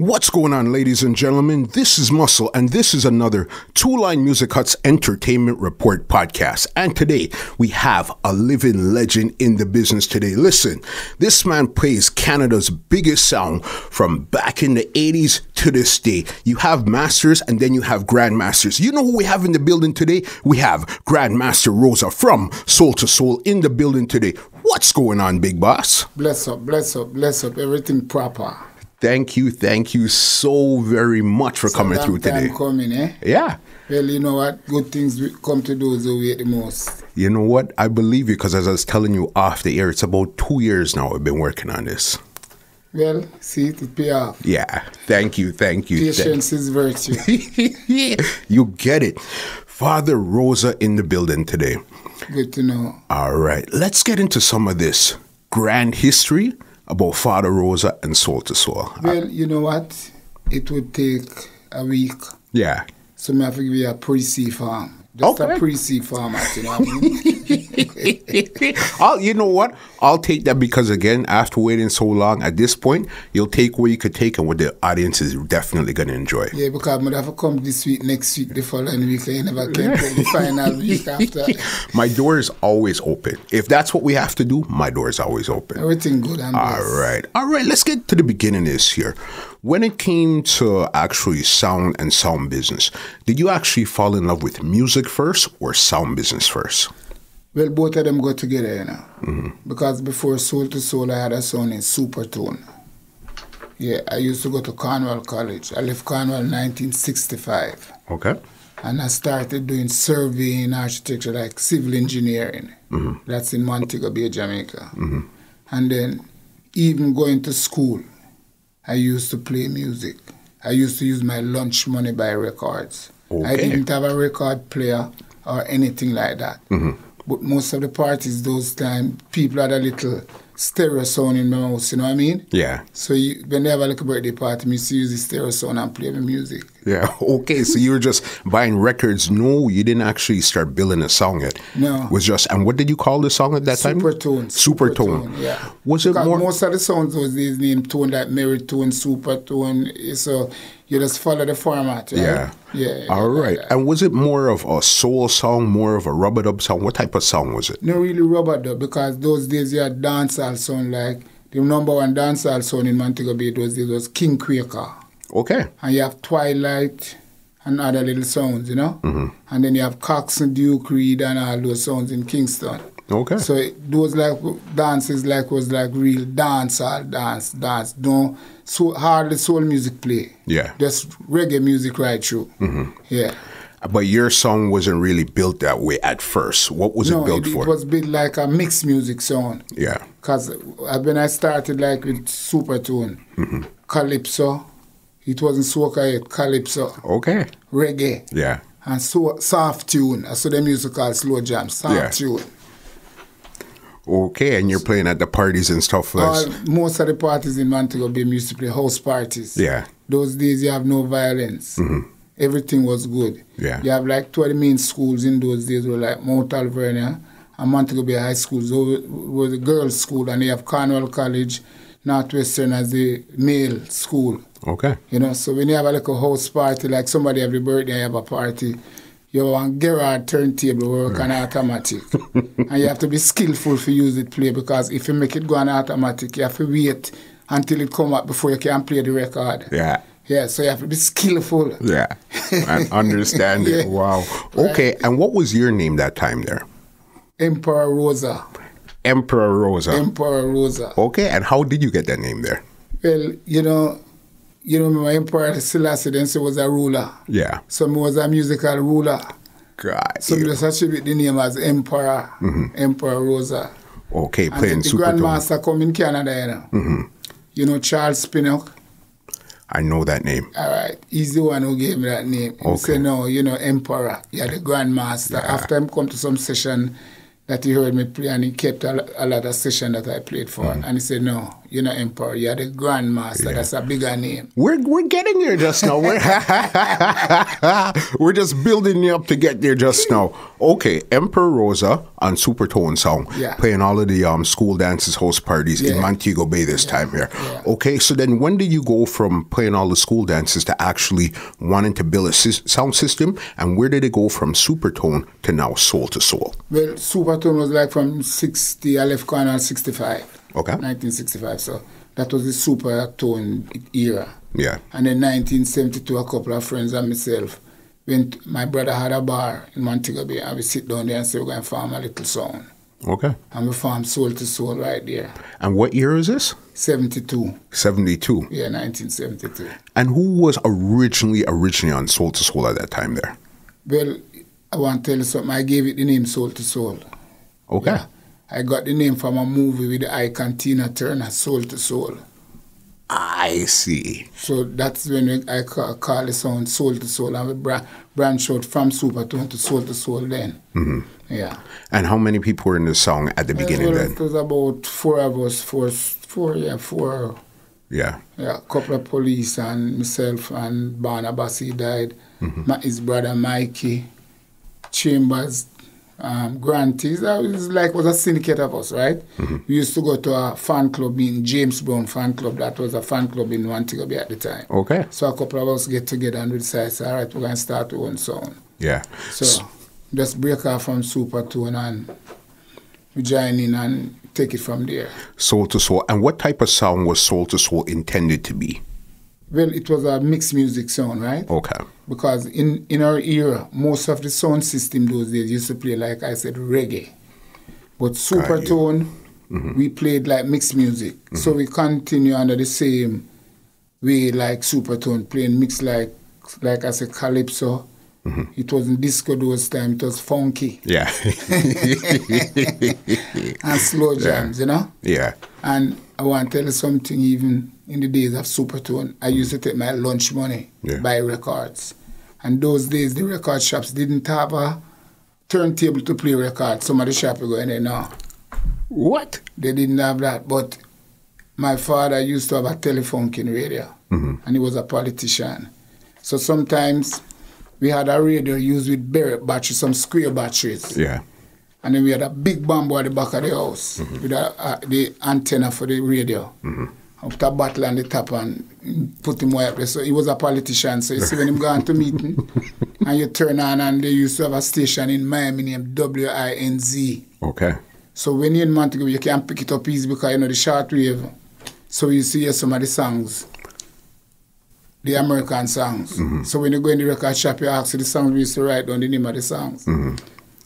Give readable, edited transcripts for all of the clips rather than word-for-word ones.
What's going on, ladies and gentlemen? This is Muscle, and this is another Two Line Music Hut's Entertainment Report podcast. And today, we have a living legend in the business today. Listen, this man plays Canada's biggest sound from back in the 80s to this day. You have masters, and then you have grandmasters. You know who we have in the building today? We have Grandmaster Rosa from Soul to Soul in the building today. What's going on, big boss? Bless up, everything proper. Thank you so very much for coming through today. Coming, eh? Yeah. Well, you know what? Good things come to those who wait the most. You know what? I believe you because as I was telling you off the air, it's about 2 years now I've been working on this. Well, see, it pay off. Yeah. Thank you. Patience is virtue. You get it. Father Rosa in the building today. Good to know. All right. Let's get into some of this grand history about Father Rosa and Soul to Soul. Well, you know what? It would take a week. Yeah. So I have to give you a pre-seed farm. Just a pre-seed format, you know what I mean? You know what? I'll take that because, again, after waiting so long, at this point, you'll take what you could take and what the audience is definitely going to enjoy. Yeah, because I'm going to have to come this week, next week, the following week. I never can come the final week after. My door is always open. If that's what we have to do, my door is always open. Everything good and blessed. All right. Let's get to the beginning of this here. When it came to actually sound and sound business, did you actually fall in love with music first or sound business first? Well, both of them go together, you know. Mm-hmm. Because before Soul to Soul, I had a sound in Supertone. Yeah, I used to go to Cornwall College. I left Cornwall in 1965. Okay. And I started doing surveying, architecture, like civil engineering. Mm-hmm. That's in Montego Bay, Jamaica. Mm-hmm. And then even going to school, I used to play music. I used to use my lunch money buy records. Okay. I didn't have a record player or anything like that. Mm-hmm. But most of the parties those times, people had a little stereo sound in my house, you know what I mean? Yeah. So when they have a little birthday party, I used to use the stereo sound and play the music. Yeah, okay. So you were just buying records. No, you didn't actually start building a song yet. No. It was just, and what did you call the song at that time? Supertone. Yeah. Was it more? Most of the songs was these named tone, like meritone, supertone. So you just follow the format. Right? Yeah. All right. Like, and was it more of a soul song, more of a rub-a-dub song? What type of song was it? No, really rub-a-dub, because those days you had dancehall song, like the number one dancehall song in Montego Bay those days was King Quaker. Okay. And you have Twilight and other little sounds, you know? Mm-hmm. And then you have Cox and Duke Reed and all those sounds in Kingston. Okay. So those dances was like real dance. Don't hardly soul music play. Yeah. Just reggae music right through. Mm-hmm. Yeah. But your song wasn't really built that way at first. What was it built for? It was built like a mixed music sound. Yeah. Because when I started like with Supertone, mm-hmm. Calypso, it wasn't soca yet, Calypso. Okay. Reggae. Yeah. And so soft tune. So the music called slow jam, soft tune. Okay, and you're playing at the parties and stuff like most of the parties in Montego Bay used to play house parties. Yeah. Those days you have no violence. Mm-hmm. Everything was good. Yeah. You have like 20 main schools in those days were like Mount Alvernia and Montego Bay High Schools. Those were the girls' school, and you have Cornwall College, Northwestern as the male school. Okay. You know, so when you have like a house party, like somebody have a birthday, you have a party, you want Gerard turntable work on automatic. And you have to be skillful to use it play, because if you make it go on automatic, you have to wait until it come up before you can play the record. Yeah. Yeah, so you have to be skillful. Yeah, and understand it. Wow. Okay, and what was your name that time there? Emperor Rosa. Emperor Rosa. Emperor Rosa. Okay, and how did you get that name there? Well, you know, my Emperor Selassie then was a ruler. Yeah. So he was a musical ruler. God. So we just attribute the name as Emperor, Emperor Rosa. Okay, playing and the Supertone. Grandmaster come in Canada, you know. Mm-hmm. You know Charles Pinnock? I know that name. All right. He's the one who gave me that name. He said, no, you know, Emperor. You're the Grandmaster. Yeah. After I come to some session that he heard me play, and he kept a lot of session that I played for. Mm-hmm. And he said, no, you're not Emperor, you're the Grandmaster. Yeah. That's a bigger name. We're getting there just now. We're just building you up to get there just now. Okay, Emperor Rosa on Supertone song, playing all of the school dances, house parties in Montego Bay this time here. Yeah. Okay, so then when did you go from playing all the school dances to actually wanting to build a sound system, and where did it go from Supertone to now Soul to Soul? Well, Supertone was like from 60, I left Cornell 65. Okay. 1965, so that was the Supertone era. Yeah. And in 1972, a couple of friends and myself, when my brother had a bar in Montego Bay, and we sit down there and say we're going to form a little sound. Okay. And we formed Soul to Soul right there. And what year is this? 72. 72? Yeah, 1972. And who was originally on Soul to Soul at that time there? Well, I want to tell you something. I gave it the name Soul to Soul. Okay. Yeah. I got the name from a movie with the icon Tina Turner, Soul to Soul. I see. So that's when I call the sound Soul to Soul, and we branch out from Supertone to Soul then. Mm-hmm. Yeah. And how many people were in the song at the beginning then? It was about four of us, four. Yeah. Yeah, a couple of police and myself and Barnabas, he died. Mm-hmm. His brother Mikey, Chambers, Granty. It was a syndicate of us, right? Mm-hmm. We used to go to a fan club in James Brown fan club. That was a fan club in Montego Bay at the time. Okay. So a couple of us get together and we decided, all right, we're going to start our own song. Yeah. So just break off from Supertone and we join in and take it from there. Soul to Soul. And what type of sound was Soul to Soul intended to be? Well, it was a mixed music sound, right? Okay. Because in our era, most of the sound system those days used to play, like I said, reggae. But Supertone, we played like mixed music. Mm-hmm. So we continue under the same way like Supertone, playing mixed like I said, calypso. Mm-hmm. It wasn't disco those times, it was funky. Yeah. And slow jams, you know? Yeah. And I want to tell you something, even in the days of Supertone, I used to take my lunch money, buy records. And those days, the record shops didn't have a turntable to play records. Some of the shops were going there now. What? They didn't have that. But my father used to have a telefunking radio, and he was a politician. So sometimes we had a radio used with Barrett batteries, some square batteries. Yeah. And then we had a big bamboo at the back of the house with the antenna for the radio. I put a bottle on the top and put him way up there. So he was a politician. So you see when him going to meeting, and you turn on, and they used to have a station in Miami named WINZ. Okay. So when you're in Montego, you can't pick it up easy because you know the shortwave. So you see some of the songs, the American songs. So when you go in the record shop, you ask the songs, we used to write down the name of the songs.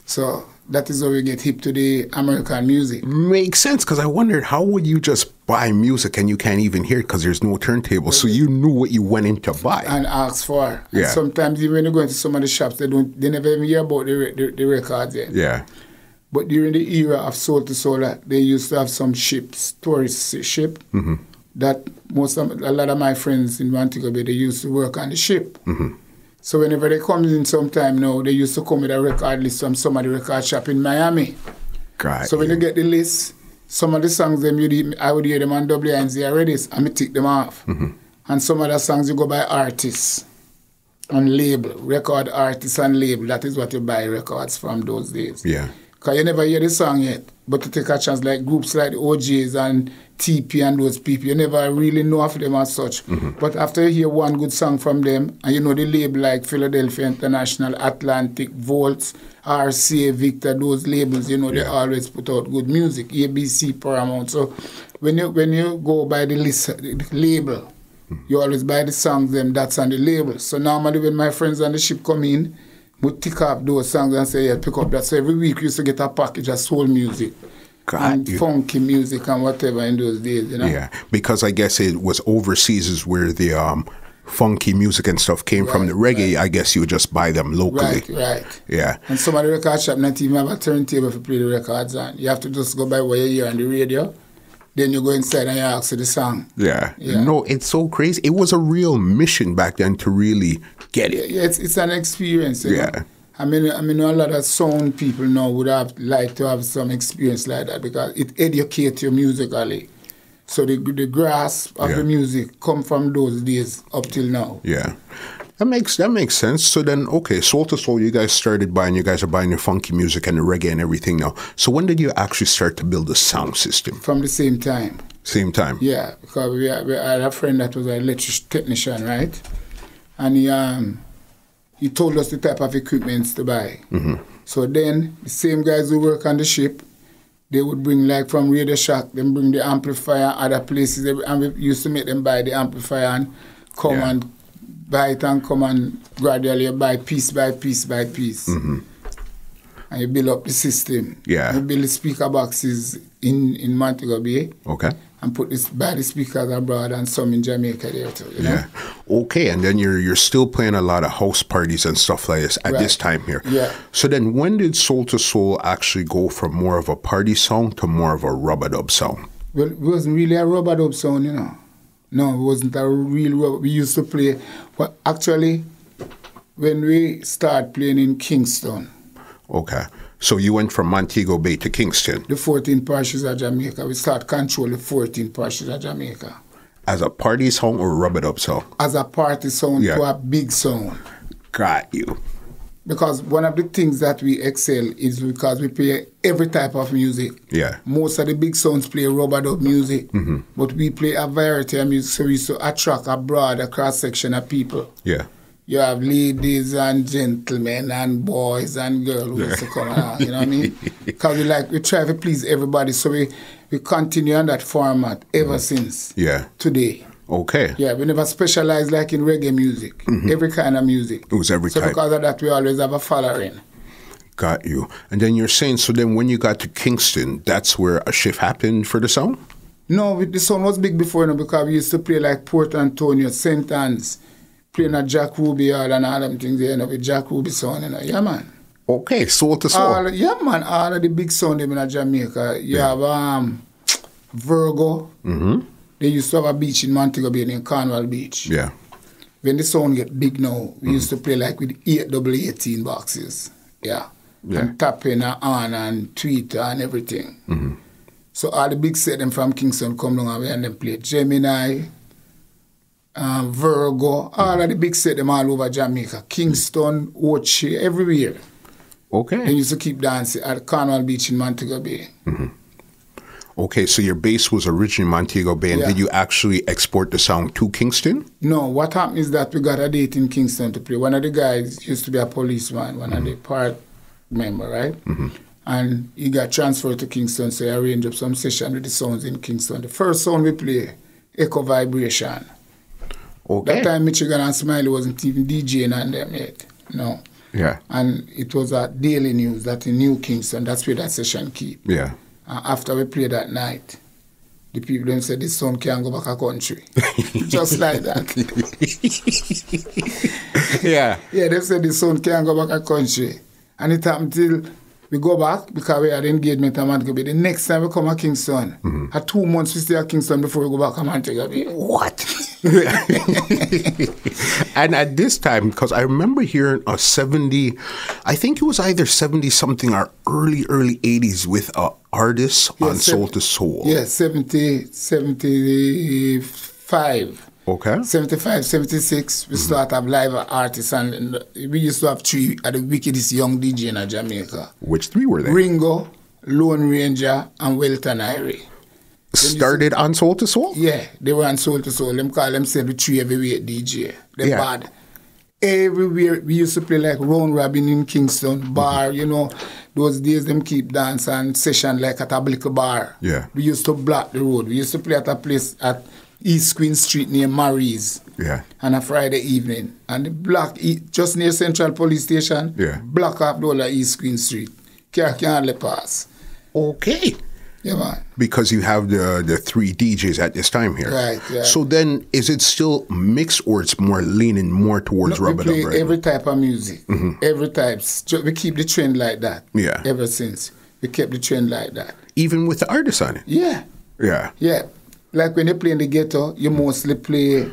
So that is how we get hip to the American music. Makes sense, because I wondered how would you just buy music and you can't even hear it because there's no turntable. So you knew what you went in to buy. And ask for. Yeah. And sometimes even when you go into some of the shops, they never even hear about the records yet. Yeah. But during the era of Soul to Soul, they used to have some ships, tourist ship, that a lot of my friends in Montego Bay, they used to work on the ship. So whenever they come in sometime now, they used to come with a record list from some of the record shop in Miami. So when you get the list, some of the songs I would hear them on WNZ already, and I take them off. And some of the songs you go by artists and label, record artists and label. That is what you buy records from those days. Yeah. Because you never hear the song yet. But to take a chance, like groups like the OJs and TP and those people, you never really know of them as such. But after you hear one good song from them, and you know the label like Philadelphia International, Atlantic, Volts, RCA, Victor, those labels, you know, they always put out good music, ABC, Paramount. So when you go by the list, the label, you always buy the songs, that's on the label. So normally when my friends on the ship come in, we tick up those songs and say, yeah, pick up that. So every week we used to get a package of soul music. And funky music and whatever in those days, you know? Yeah, because I guess it was overseas is where the funky music and stuff came from. The reggae, I guess you would just buy them locally. Right. Yeah. And some of the record shop not even have a turntable to play the records on. You have to just go by what you hear on the radio. Then you go inside and you ask for the song. Yeah. No, it's so crazy. It was a real mission back then to really get it. Yeah, it's an experience. You know? I mean, a lot of sound people now would have liked to have some experience like that because it educates you musically. So the grasp of the music come from those days up till now. Yeah. That makes sense. So then, okay, Soul to Soul, you guys started buying, you guys are buying your funky music and the reggae and everything now. So when did you actually start to build a sound system? From the same time. Same time? Yeah, because we had a friend that was an electric technician, right? And he told us the type of equipment to buy. Mm-hmm. So then, the same guys who work on the ship, they would bring, like from Radio Shack, them bring the amplifier, other places, and we used to make them buy the amplifier and come and buy it and come and gradually buy piece by piece by piece. Mm-hmm. And you build up the system. Yeah. And you build the speaker boxes in Montego Bay. Okay. And buy the speakers abroad and some in Jamaica there too. You know? Yeah. Okay, and then you're still playing a lot of house parties and stuff like this at this time here. Yeah. So then when did Soul to Soul actually go from more of a party song to more of a rub-a-dub song? Well, it wasn't really a rub-a-dub song, you know. No, it wasn't a real rub. We used to play, well, actually, when we started playing in Kingston. Okay. So you went from Montego Bay to Kingston? The 14 parishes of Jamaica. We started control the 14 parishes of Jamaica. As a party song or rub-a-dub song? As a party song to a big song. Got you. Because one of the things that we excel is because we play every type of music. Yeah. Most of the big sounds play rub-a-dub music, but we play a variety of music, so we used to attract a broader cross-section of people. Yeah. You have ladies and gentlemen and boys and girls who used to come around, you know what I mean? Because we try to please everybody, so we continue on that format ever since today. Okay. Yeah, we never specialize like in reggae music. Every kind of music. It was every type. So because of that, we always have a following. Got you. And then you're saying, so then when you got to Kingston, that's where a shift happened for the sound? No, the sound was big before, you know, because we used to play like Port Antonio, St. Anne's, playing at Jack Ruby Yard and all them things, you know, with Jack Ruby sound, you know. Yeah, man. Okay, Soul to Soul. Yeah, man. All of the big sound in Jamaica. You have Virgo. They used to have a beach in Montego Bay named Cornwall Beach. Yeah. When the sound get big now, we used to play like with 8 double 18 boxes. Yeah. And tapping and on and Twitter and everything. So all the big set them from Kingston come down and them play Gemini, Virgo, all of the big set them all over Jamaica. Kingston, Ochi, everywhere. Okay. They used to keep dancing at Cornwall Beach in Montego Bay. Okay, so your base was originally Montego Bay, and did you actually export the sound to Kingston? No, what happened is that we got a date in Kingston to play. One of the guys used to be a policeman, one of the part member, right? And he got transferred to Kingston, so I arranged up some session with the sounds in Kingston. The first sound we play, Echo Vibration. Okay. That time Michigan and Smiley wasn't even DJing on them yet. No. Yeah. And it was a daily news that in New Kingston, that's where that session keep. Yeah. After we played that night, the people then said this son can't go back a country. Just like that. Yeah. Yeah, they said this son can't go back a country. And it happened till we go back because we had engagement at Montego Bay. The next time we come to Kingston, at 2 months we stay at Kingston before we go back to Montego Bay. What? And at this time, because I remember hearing a 70, I think it was either 70-something or early 80s with artists on Soul to Soul. Yeah, 75. Okay. 75, 76, we start have live artists, and we used to have 3 at the wickedest young DJ in Jamaica. Which 3 were they? Ringo, Lone Ranger, and Welton Irie. Started on Soul to Soul? Yeah, they were on Soul to Soul. Them call themselves the 3 heavyweight DJ. They're bad. Everywhere, we used to play like round robin in Kingston, bar, you know. Those days, them keep dance and session like at a Blickle bar. Yeah. We used to block the road. We used to play at a place at East Queen Street near Marie's. Yeah. On a Friday evening. And the block, just near Central Police Station, block off the whole of East Queen Street. Can't hardly pass. Okay. Yeah, man. Because you have the 3 DJs at this time here. Right, yeah. So then, is it still mixed or it's more leaning more towards rub-a-dub? We play every type of music. Every type. We keep the trend like that. Yeah. Ever since. We kept the trend like that. Even with the artists on it? Yeah. Yeah. Yeah. Like when you play in the ghetto, you mostly play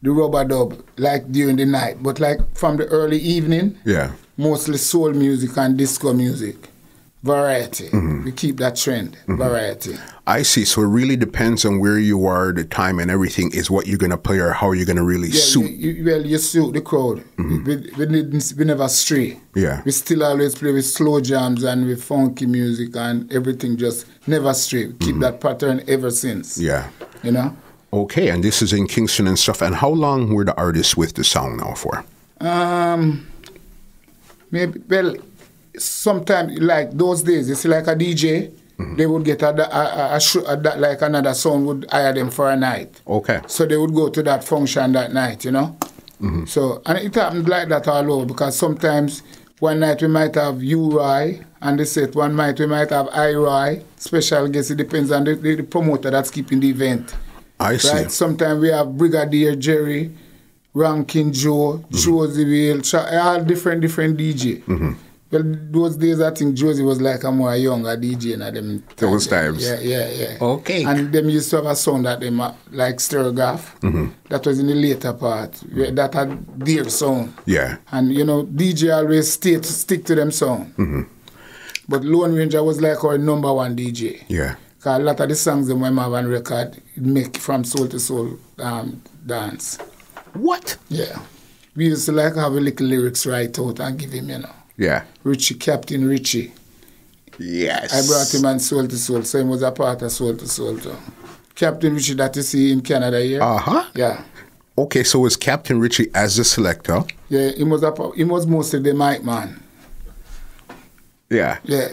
the rub-a-dub like during the night. But like from the early evening, mostly soul music and disco music. variety. We keep that trend, variety. I see. So it really depends on where you are, the time and everything is what you're going to play or how you're going to really suit. You suit the crowd. We never stray. Yeah. We still always play with slow jams and with funky music and everything, just never stray. We keep that pattern ever since. Yeah. You know? Okay, and this is in Kingston and stuff. And how long were the artists with the song now for? Maybe, well, sometimes, like those days, it's like a DJ. They would get like another sound would hire them for a night. Okay. So they would go to that function that night, you know. So, and it happened like that all over, because sometimes one night we might have U-Roy and the set, one night we might have I-Roy, special guest. It depends on the promoter that's keeping the event. I see. Right? Sometimes we have Brigadier Jerry, Rankin Joe, Josie Whale, all different DJ. Well, those days I think Josie was like a more younger DJ than them. Those times. Yeah. Okay. And them used to have a sound that them like Sturgaff. That was in the later part. That had their sound. Yeah. And you know, DJ always stick to them sound. But Lone Ranger was like our number one DJ. Yeah. Because a lot of the songs that we have on record make from soul to soul dance. What? Yeah. We used to like have a little lyrics right out and give him, you know. Yeah. Richie, Captain Richie. Yes. I brought him on Soul to Soul, so he was a part of Soul to Soul too. Captain Richie that you see in Canada here. Yeah. Okay, so was Captain Richie as the selector? Yeah, he was mostly the mic man. Yeah. Yeah.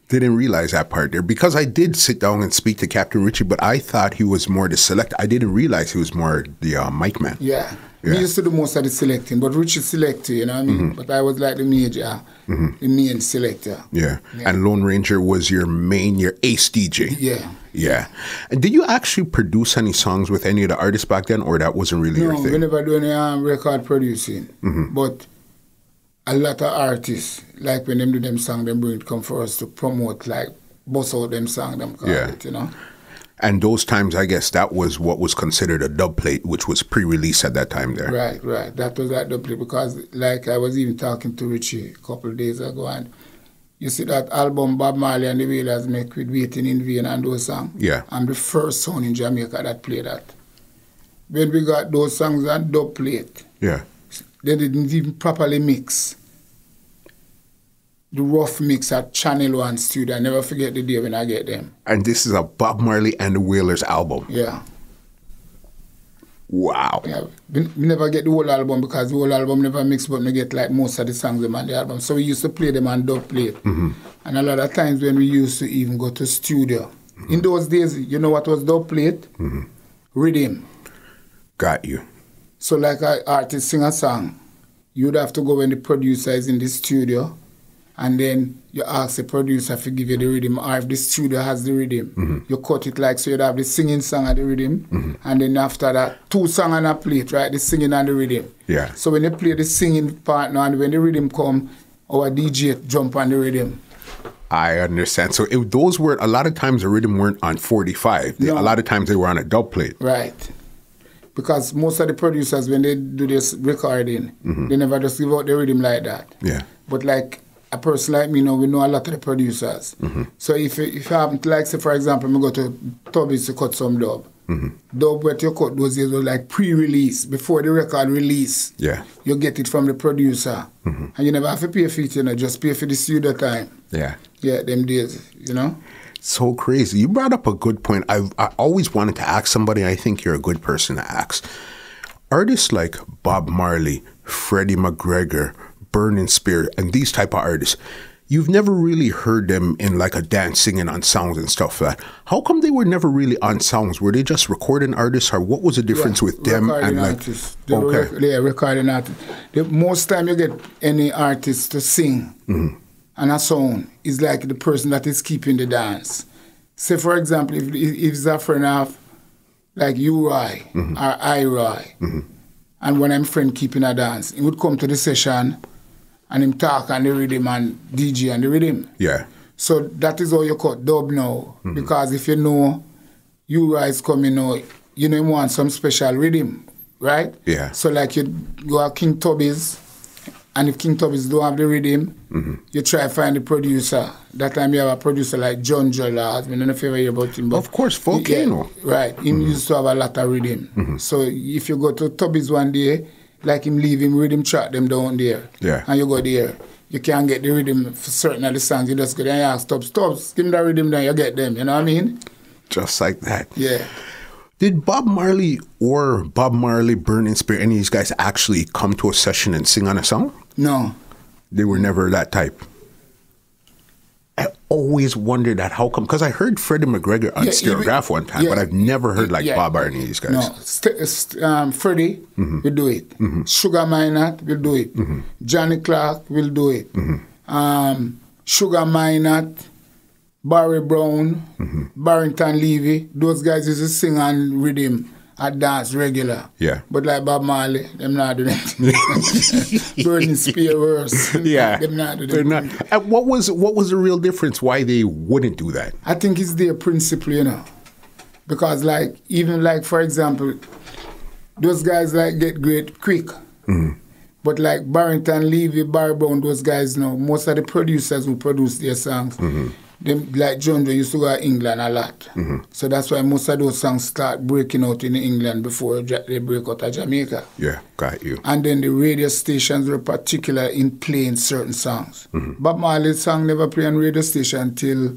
Didn't realize that part there, because I did sit down and speak to Captain Richie, but I thought he was more the selector. I didn't realize he was more the mic man. Yeah. We used to do most of the selecting, but Richie selected, you know what I mean? But I was like the major, the main selector. Yeah. And Lone Ranger was your ace DJ. Yeah. Yeah. And did you actually produce any songs with any of the artists back then, or that wasn't really your thing? No, we never do any record producing. But a lot of artists, like when them do them song, them bring it come for us to promote, like bust out them song, them call it, you know? And those times, I guess, that was what was considered a dub plate, which was pre-release at that time there. Right. That was that dub plate, because, like, I was even talking to Richie a couple of days ago, and you see that album Bob Marley and the Wailers make with Waiting in Vain and those songs? Yeah. I'm the first sound in Jamaica that played that. When we got those songs on dub plate, yeah, they didn't even properly mix. The rough mix at Channel 1 studio. I never forget the day when I get them. And this is a Bob Marley and the Wailers album. Yeah. Wow. Yeah. We never get the whole album, because the whole album never mixed, but we get like most of the songs on the album. So we used to play them on dub plate. And a lot of times when we used to even go to studio. In those days, you know what was dub plate? Rhythm. Got you. So like an artist sing a song, you'd have to go when the producer is in the studio, and then you ask the producer to give you the rhythm, or if the studio has the rhythm, you cut it like so you'd have the singing song and the rhythm, and then after that, 2 songs on a plate, right? The singing and the rhythm. Yeah. So when you play the singing part now, and when the rhythm come, our DJ jump on the rhythm. I understand. So those weren't, a lot of times the rhythm weren't on 45. No. A lot of times they were on a dub plate. Right. Because most of the producers, when they do this recording, they never just give out the rhythm like that. Yeah. But like a person like me, we know a lot of the producers. So if you happen to, like, say, for example, we go to Tubby's to cut some dub. Dub what you cut those days was like pre-release, before the record release. Yeah. You get it from the producer. And you never have to pay for it, just pay for the studio time. Yeah. Yeah, them days, So crazy. You brought up a good point. I always wanted to ask somebody, I think you're a good person to ask. Artists like Bob Marley, Freddie McGregor, Burning Spear, and these type of artists, you've never really heard them in like a dance singing on songs and stuff like that. How come they were never really on songs? Were they just recording artists, or what was the difference with them and like artists. recording artists. The most time you get any artist to sing and a song is like the person that is keeping the dance. Say for example, if it's a friend of like U-Roy or I-Roy, and when I'm friend keeping a dance, he would come to the session and him talk on the rhythm and DJ on the rhythm. Yeah. So that is how you cut dub now. Because if you know U-Roy is coming now, you know you want some special rhythm, right? Yeah. So like you go to King Tubby's And if King Tubby's don't have the rhythm, you try to find the producer. That time you have a producer like John Jollard. I don't know if you ever hear about him. But of course, Volcano. Right. He used to have a lot of rhythm. So if you go to Tubby's one day, like him leave him rhythm track them down there. Yeah. And you go there. You can't get the rhythm for certain of the songs. You just go there and ask Stubbs, give me the rhythm then you get them. You know what I mean? Just like that. Yeah. Did Bob Marley or Bob Marley, Burning Spear, any of these guys actually come to a session and sing on a song? No. They were never that type. I always wondered that. How come? Because I heard Freddie McGregor on Stereograph one time, but I've never heard Bob or any of these guys. No. Freddie will do it. Sugar Minott will do it. Johnny Clark will do it. Sugar Minott, Barry Brown, Barrington Levy, those guys used to sing on rhythm and dance regular. Yeah. But like Bob Marley, them not do that. Burning Spear worse. Yeah. Them not do that. They're not. What was the real difference why they wouldn't do that? I think it's their principle, you know. Because like, even like, for example, those guys like get great quick. But like Barrington Levy, Barry Brown, those guys know, most of the producers who produce their songs, them, like John Joe used to go to England a lot. So that's why most of those songs start breaking out in England before they break out of Jamaica. Yeah, got you. And then the radio stations were particular in playing certain songs. Bob Marley's song never played on radio station until,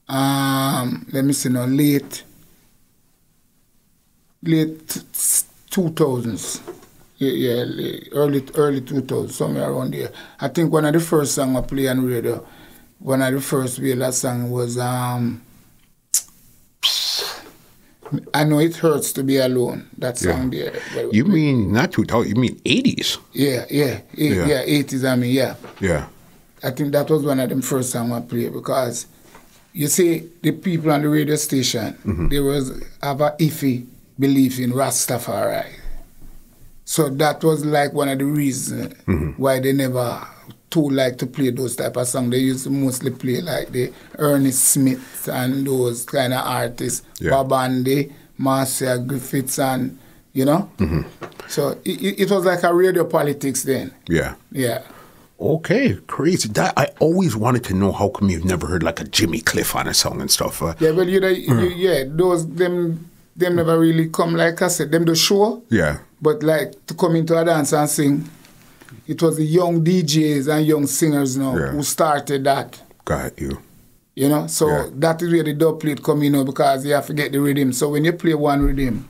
let me see now, late 2000s. Yeah, early 2000s, somewhere around there. I think one of the first songs I played on radio, one of the first Wheeler songs was, I Know It Hurts to Be Alone, that song there. You mean not 2000, you mean 80s? Yeah, 80s, I mean, yeah. Yeah. I think that was one of them first songs I played because, you see, the people on the radio station, they have a iffy belief in Rastafari. So that was like one of the reasons why they never too like to play those type of songs. They used to mostly play like the Ernest Smith and those kind of artists, Bob Andy, Marcia Griffiths, and, you know? So it was like a radio politics then. Yeah. Yeah. Okay, crazy. That I always wanted to know how come you've never heard like a Jimmy Cliff on a song and stuff. Yeah, well, them never really come, like I said, them the show. Yeah. But like to come into a dance and sing, it was the young DJs and young singers now who started that. Got you. You know, so that is where the dub plate come in now because you have to get the rhythm. So when you play one rhythm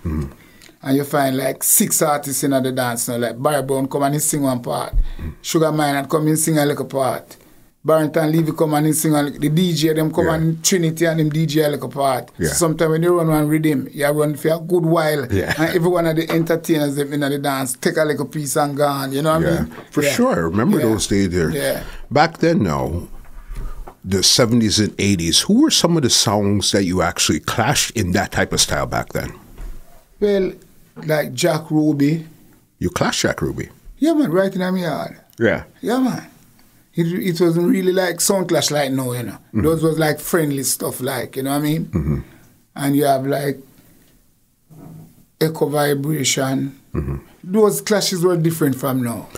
and you find like 6 artists in the dance now, like Barry Brown come and he sing one part, Sugar Minott come and sing a little part, Barrington Levy come and sing a little, the DJ them come and Trinity and them DJ a little part. So sometimes when you run one rhythm, you run for a good while and every one of the entertainers them in the dance take a little piece and gone, you know what I mean? For sure. I remember those days there. Yeah. Back then now, the 70s and 80s, who were some of the songs that you actually clashed in that type of style back then? Well, like Jack Ruby. You clashed Jack Ruby? Yeah, man, right in my yard. Yeah. Yeah, man. It wasn't really like sound clash like now, you know. Those was like friendly stuff like, you know what I mean? And you have like Echo Vibration. Those clashes were different from now.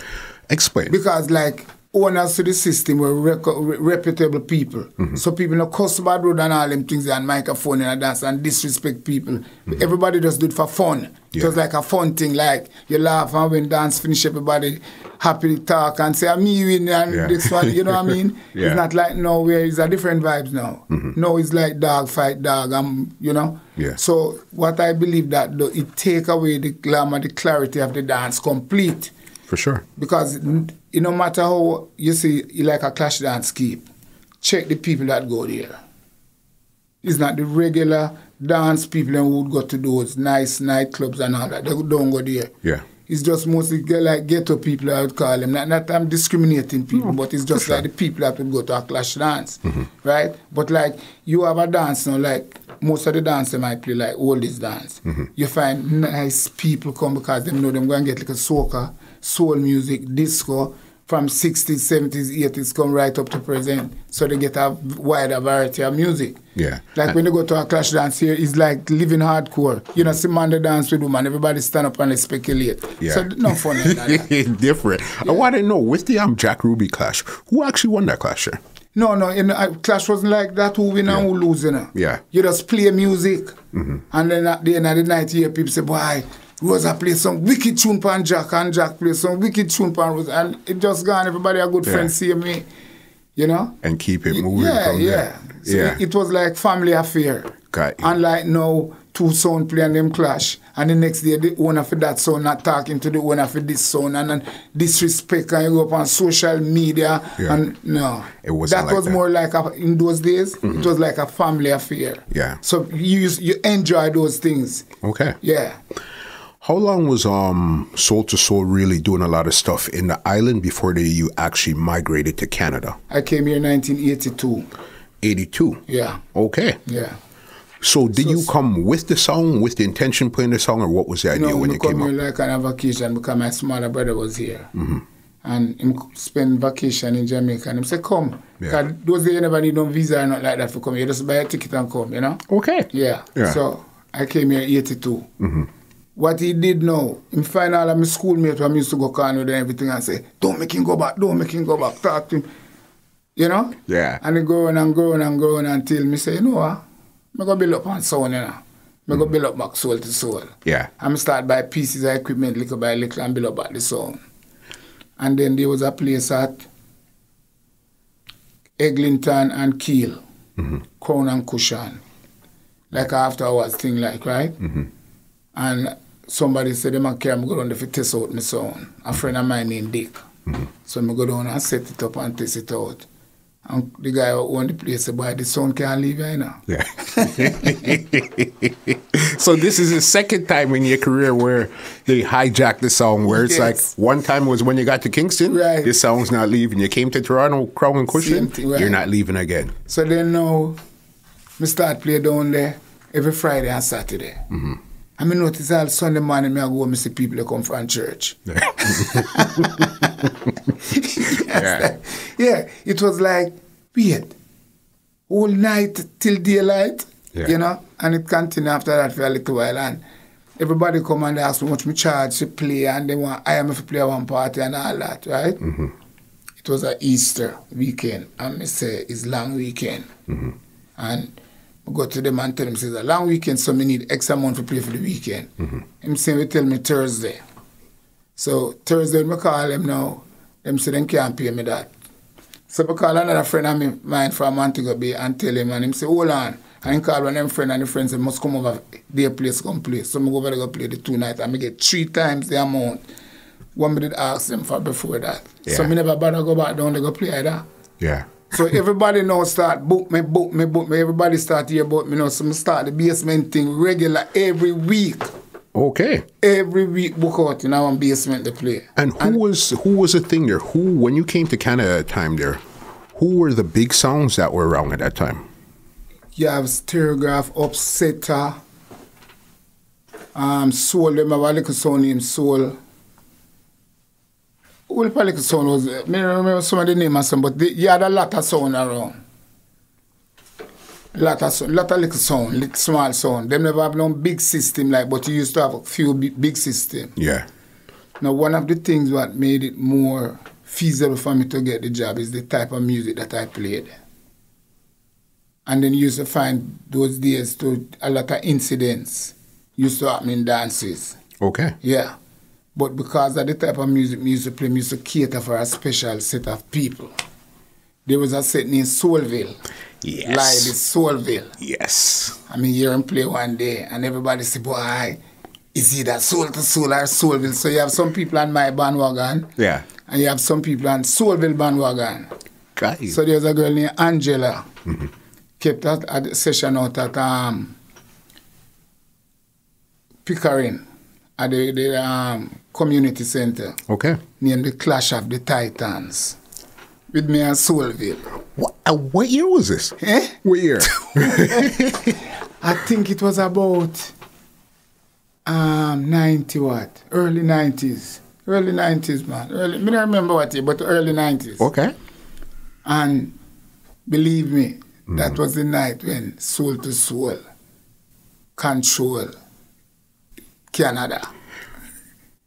Explain. Because like owners to the system were reputable people. So people no cuss bad road and all them things and microphone and dance and disrespect people. Everybody just do it for fun. It was like a fun thing, like you laugh and when dance finish everybody happy to talk and say, me win and this one, you know what I mean? It's not like now where it's a different vibes now. Now it's like dog fight dog, you know? So what I believe that it take away the glamour, the clarity of the dance complete. For sure. Because no matter how you see, you like a clash dance keep, check the people that go there. It's not the regular dance people who would go to those nice nightclubs and all that. They don't go there. Yeah. It's just mostly like ghetto people, I would call them. Not I'm discriminating people, but it's just like the people that would go to a clash dance, right? But like you have a dance now, like most of the dance they might play like oldies dance. You find nice people come because they know them going to get like a soca, soul music, disco. from 60s, 70s, 80s come right up to present. So they get a wider variety of music. Yeah. Like when they go to a clash dance here, it's like living hardcore. You know, see man they dance with them and everybody stand up and they speculate. Yeah. So no fun in that. Different. Yeah. I want to know, with the Jack Ruby clash, who actually won that clash? No, clash wasn't like that, who win and who lose, you know. Yeah. You just play music. And then at the end of the night, you hear people say, boy, Rosa play some wicked tune pan Jack, and Jack play some wicked tune pan Rosa. And it just gone, everybody a good friend see me, you know. And keep it moving. Yeah. So it was like family affair. Got you. Unlike now, two sound play and them clash. And the next day, the owner for that sound not talking to the owner for this sound. And then disrespect, and you go up on social media. Yeah. And no. It wasn't that like was that. more like, in those days, it was like a family affair. Yeah. So you enjoy those things. Okay. Yeah. How long was Soul to Soul really doing a lot of stuff in the island before you actually migrated to Canada? I came here in 1982. 82? Yeah. Okay. Yeah. So did you come with the song, with the intention playing the song, or what was the idea when you came No, I up? come here like on a vacation because my smaller brother was here. And him spend vacation in Jamaica. And him say, come. Yeah. Because those days you never need no visa or not like that for come. You just buy a ticket and come, you know? Okay. Yeah. Yeah. So I came here in 82. What he did now, him find all of my schoolmates who used to go Canada and everything and say, don't make him go back, don't make him go back, talk to him. You know? Yeah. And he growing and growing and growing until me say, you know what? I'm going to build up on sound, you know? I'm going to build up back soul to soul. Yeah. I'm start by pieces of equipment, little by little, and build up back the sound. And then there was a place at Eglinton and Kiel, Crown and Cushion, like a after hours thing like, right? And somebody said, them care, I'm going to test out my sound. A friend of mine named Dick. So I go down and set it up and test it out. And the guy who owned the place said, boy, the sound can't leave here now. Yeah. So this is the second time in your career where they hijacked the song, where it's like, one time was when you got to Kingston, Right. this song's not leaving. You came to Toronto, Crown and Cushion, Same thing, right. you're not leaving again. So then now, I start play down there every Friday and Saturday. I mean, notice all Sunday morning, I go and see people that come from church. Yeah, it was like, weird. All night till daylight, you know, and it continued after that for a little while. And everybody come and ask me how much me charge to play, and they want I am if play one party and all that, right? It was an Easter weekend, and I say it's long weekend. And I go to them and tell them, it's a long weekend, so we need X amount to play for the weekend. Him say, we tell me Thursday. So Thursday, I call them now. Them say, they can't pay me that. So I call another friend of mine from Montego Bay and tell him, and him say, hold on. And he call one of them friend, and the friend say, must come over their place, come play. So I go over there, go play the 2 nights, and I get 3 times the amount one did ask them for before that. Yeah. So I never bother go back down, they go play either. Yeah. So everybody now start book me. Everybody start hear about me now. So I start the basement thing regular every week. Okay. Every week book out in our basement to play. And who was the thing there? Who, when you came to Canada at that time there, who were the big sounds that were around at that time? You have Stereograph, Upsetter, Soul, them have a little sound named Soul. Well, little sound was, I remember some of the name of some, but you had a lot of sound around. Lot of little sound, little small sound. Them never have no big system like, but you used to have a few big system. Yeah. Now, one of the things what made it more feasible for me to get the job is the type of music that I played. And then you used to find those days to a lot of incidents used to happen in dances. Okay. Yeah. But because of the type of music we used to play, we used to cater for a special set of people. There was a set named Soulville. Yes. Live is Soulville. Yes. I mean, hear him play one day, and everybody say, boy, is either Soul to Soul or Soulville? So you have some people on my bandwagon. Yeah. And you have some people on Soulville bandwagon. Got you. So there's a girl named Angela. Kept at a session out at Pickering at the community center. Okay. Named The Clash of the Titans. With me and Soulville. What year was this? Eh? What year? I think it was about 90 what? Early 90s. Early 90s, man. I don't remember what year, but early 90s. Okay. And believe me, that was the night when Soul to Soul control Canada.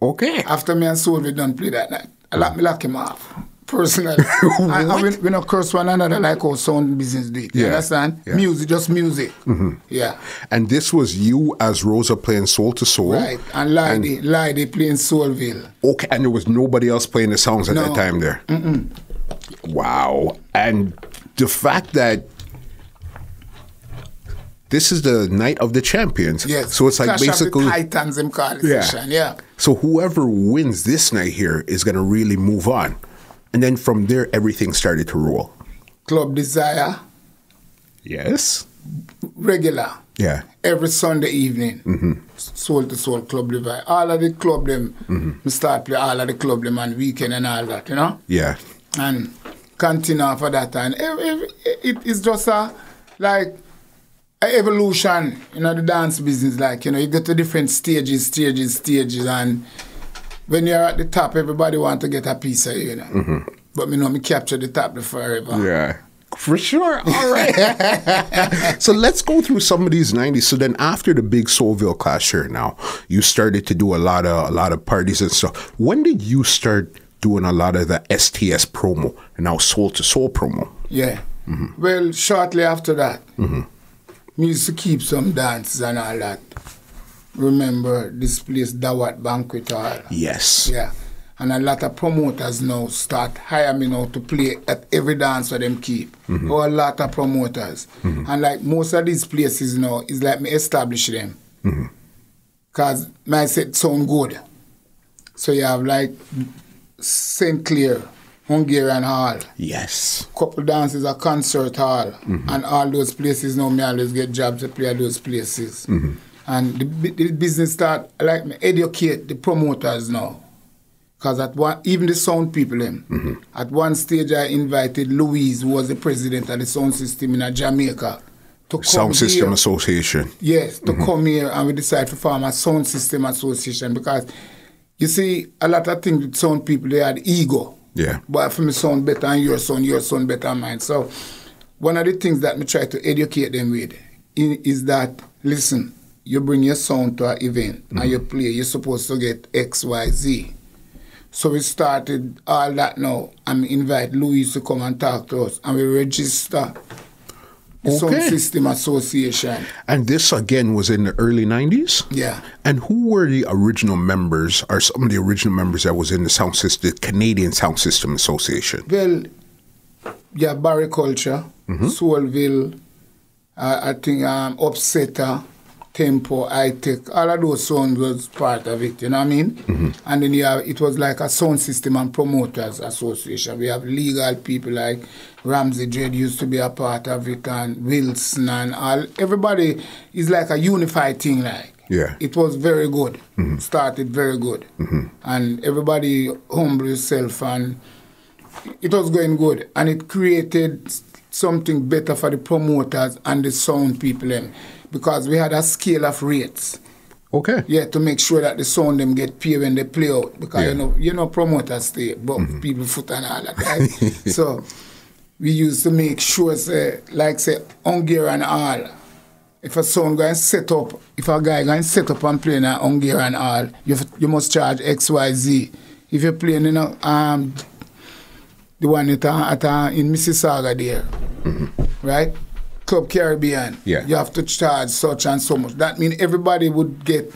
Okay. After me and Soul, we done play that night. I lock him off. Personally. and we don't curse one another like our sound business do it. You understand? Yeah. Music, just music. Yeah. And this was you as Rosa playing Soul to Soul? Right. And Lydie playing Soulville. Okay. And there was nobody else playing the songs at that time there? Wow. And the fact that this is the night of the champions. Yes. So it's like Clash basically of the Titans, them call it. Yeah. So whoever wins this night here is going to really move on. And then from there, everything started to roll. Club Desire. Yes. Regular. Yeah. Every Sunday evening. Soul to Soul Club Desire. All of the club them, we start play all of the club them on weekend and all that, you know? Yeah. And continue for that. And it's just like an evolution in the dance business. Like, you know, you get to different stages. And when you're at the top, everybody want to get a piece of you, you know. But me capture the top forever. Yeah, for sure. All right. So let's go through some of these 90s. So then after the big Soulville clash here now, you started to do a lot of parties and stuff. When did you start doing a lot of the STS promo and now Soul to Soul promo? Yeah. Well, shortly after that, we used to keep some dances and all that. Remember this place, Dawat Banquet Hall? Yes. Yeah. And a lot of promoters now start hire me now to play at every dance for them keep. Or a lot of promoters. And like most of these places now, it's like me establish them. Because my set sound good. So you have like St. Clair, Hungarian Hall. Yes. Couple dances at Concert Hall. And all those places now, me always get jobs to play at those places. And the business start, like me educate the promoters now. Because even the sound people, at one stage I invited Louise, who was the president of the sound system in Jamaica, to come Sound System here. Association. Yes, to come here and we decide to form a sound system association. Because, you see, a lot of things with sound people, they had ego. Yeah. But for me sound better than your sound better than mine. So, one of the things that me try to educate them with is that, listen, you bring your sound to an event and you play, you're supposed to get X, Y, Z. So we started all that now and we invite Louis to come and talk to us and we register the Sound System Association. And this again was in the early 90s? Yeah. And who were the original members or some of the original members that was in the sound system, the Canadian Sound System Association? Well, yeah, Barry Culture, Soulville, I think Upsetter, Tempo, High-Tech, all of those sounds was part of it, you know what I mean? And then it was like a sound system and promoters association. We have legal people like Ramsey Dredd used to be a part of it and Wilson and all. Everybody is like a unified thing like. Yeah. It was very good. Started very good. And everybody humbled yourself and it was going good. And it created something better for the promoters and the sound people. Because we had a scale of rates. Okay. Yeah, to make sure that the sound them get paid when they play out. Because you know promoters stay, but people foot and all that, right? So we used to make sure, say Hungarian Hall. If a sound going set up, if a guy going set up and play in a Hungarian Hall, you must charge XYZ. If you're playing in the one in Mississauga there, right? Club Caribbean, you have to charge such and so much. That means everybody would get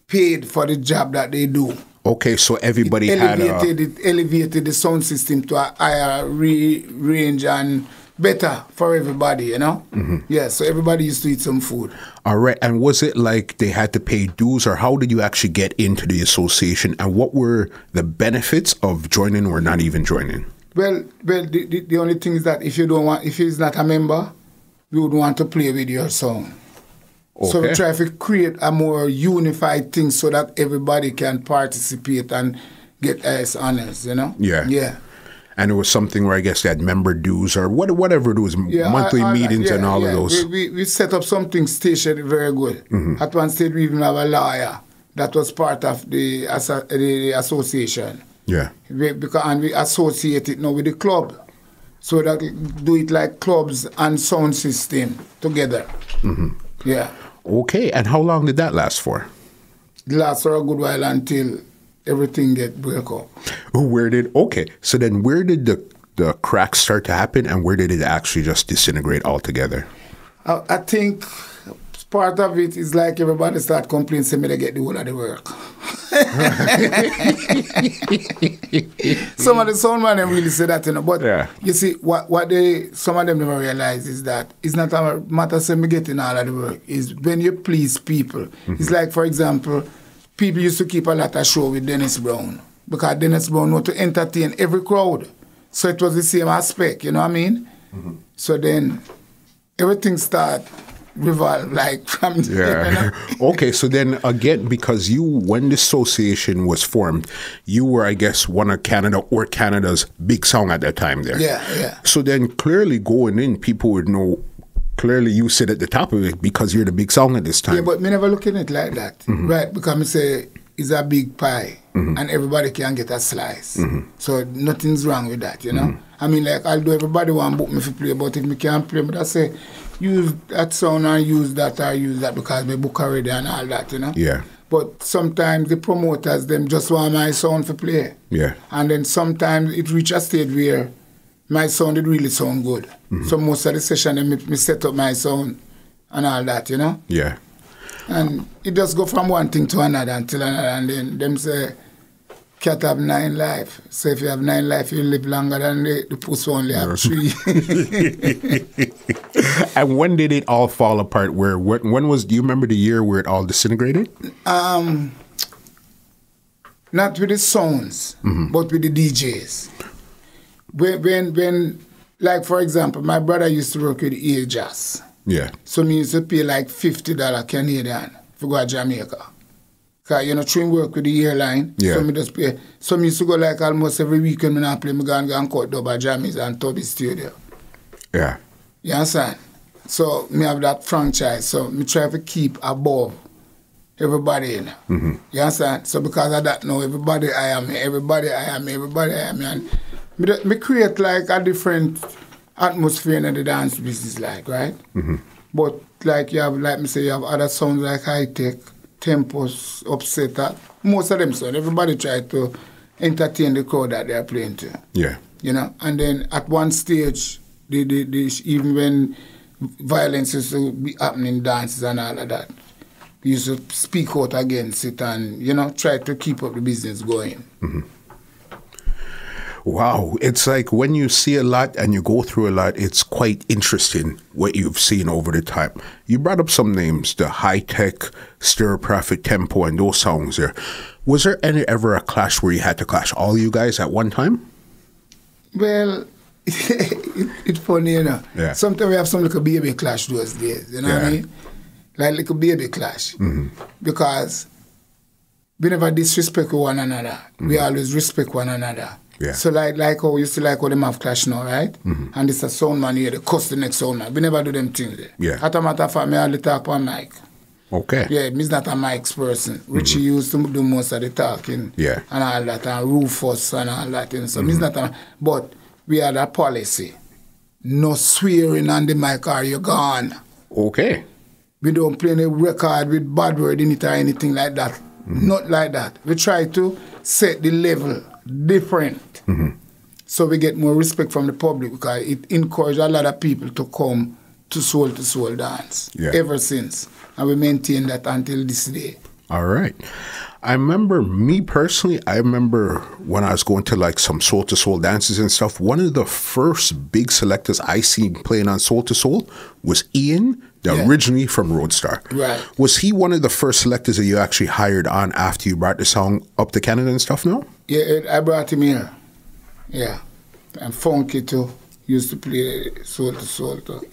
paid for the job that they do. Okay, so everybody elevated the sound system to a higher range and better for everybody, you know? Yeah, so everybody used to eat some food. All right, and was it like they had to pay dues, or how did you actually get into the association, and what were the benefits of joining or not even joining? Well, the only thing is that if he's not a member, we would want to play with your song. Okay. So we try to create a more unified thing so that everybody can participate and get as honors, you know? Yeah. Yeah. And it was something where I guess they had member dues or whatever it was, monthly meetings and all of those. We set up something stationed very good. At one stage we even have a lawyer. that was part of the association. Yeah. And we associate it now with the club. So that do it like clubs and sound system together. Yeah. Okay, and how long did that last for? It lasts for a good while until everything get broke up. So then where did the cracks start to happen, and where did it actually just disintegrate altogether? I think part of it is like everybody start complaining, say me they get the whole of the work. Some of the sound man them really say that, but you see what some of them never realize is that it's not a matter of me getting all of the work. Is when you please people. It's like, for example, people used to keep a lot of show with Dennis Brown because Dennis Brown wanted to entertain every crowd. So it was the same aspect, you know what I mean? So then everything started revolve like from Okay, so then again, because when the association was formed, you were, I guess, one of Canada's big song at that time there. Yeah. So then clearly going in, people would know, clearly you sit at the top of it because you're the big song at this time. Yeah, but me never look at it like that, right? Because me say it's a big pie and everybody can get a slice. So nothing's wrong with that, you know? I mean, like, although everybody want to book me to play, but if me can't play, but I say, use that sound and use that because me book already and all that, you know? Yeah. But sometimes the promoters, them just want my sound to play. Yeah. And then sometimes it reach a stage where my sound did really sound good. So most of the session, me set up my sound and all that, you know? Yeah. And it just go from one thing to another until another, and then them say, cat have 9 life. So if you have 9 life, you live longer than the pussy only have 3. And when did it all fall apart? When was? Do you remember the year where it all disintegrated? Not with the sounds, but with the DJs. When, like for example, my brother used to work with EA Jazz. Yeah. So me used to pay like $50 Canadian to go to Jamaica. Because, you know, train work with the airline. Yeah. So me just pay. So me used to go like almost every weekend when I play, me go and cut double jammies and Tubby Studio. Yeah. You understand? So me have that franchise. So me try to keep above everybody, you know. You understand? So because of that now, everybody I am me. And me create like a different atmosphere in the dance business, like, right? But like you have, like me say, you have other sounds like high tech, tempos, upsetter. Most of them sound. Everybody try to entertain the crowd that they are playing to. Yeah. You know, and then at one stage, even when violence used to be happening in dances and all of that, we used to speak out against it and, you know, try to keep up the business going. Wow, it's like when you see a lot and you go through a lot, it's quite interesting what you've seen over the time. You brought up some names, the high-tech, Stir Prophet, Tempo, and those songs there. Was there ever a clash where you had to clash all you guys at one time? Well, it's funny, you know. Yeah. Sometimes we have some little baby clash those days, you know what I mean? Like little baby clash. Because we never disrespect one another. We always respect one another. Yeah. So like how we used to like how them have clash now, right? And it's a sound man here, they cuss the next sound man. We never do them things there. Yeah. As a matter of fact, me only talk on mic. Okay. Yeah, me's not a mic's person. Richie used to do most of the talking. Yeah. And all that, and Rufus and all that. And so me's not a, but we had a policy. No swearing on the mic or you're gone. Okay. We don't play any record with bad word in it or anything like that. Not like that. We try to set the level different. So we get more respect from the public because it encourages a lot of people to come to soul dance ever since. And we maintain that until this day. All right. I remember me personally, when I was going to like some soul to soul dances and stuff, one of the first big selectors I seen playing on soul to soul was Ian, originally from Roadstar. Right. Was he one of the first selectors that you actually hired on after you brought the song up to Canada and stuff now? Yeah, I brought him here. Yeah. And Funky too. Used to play soul to soul too.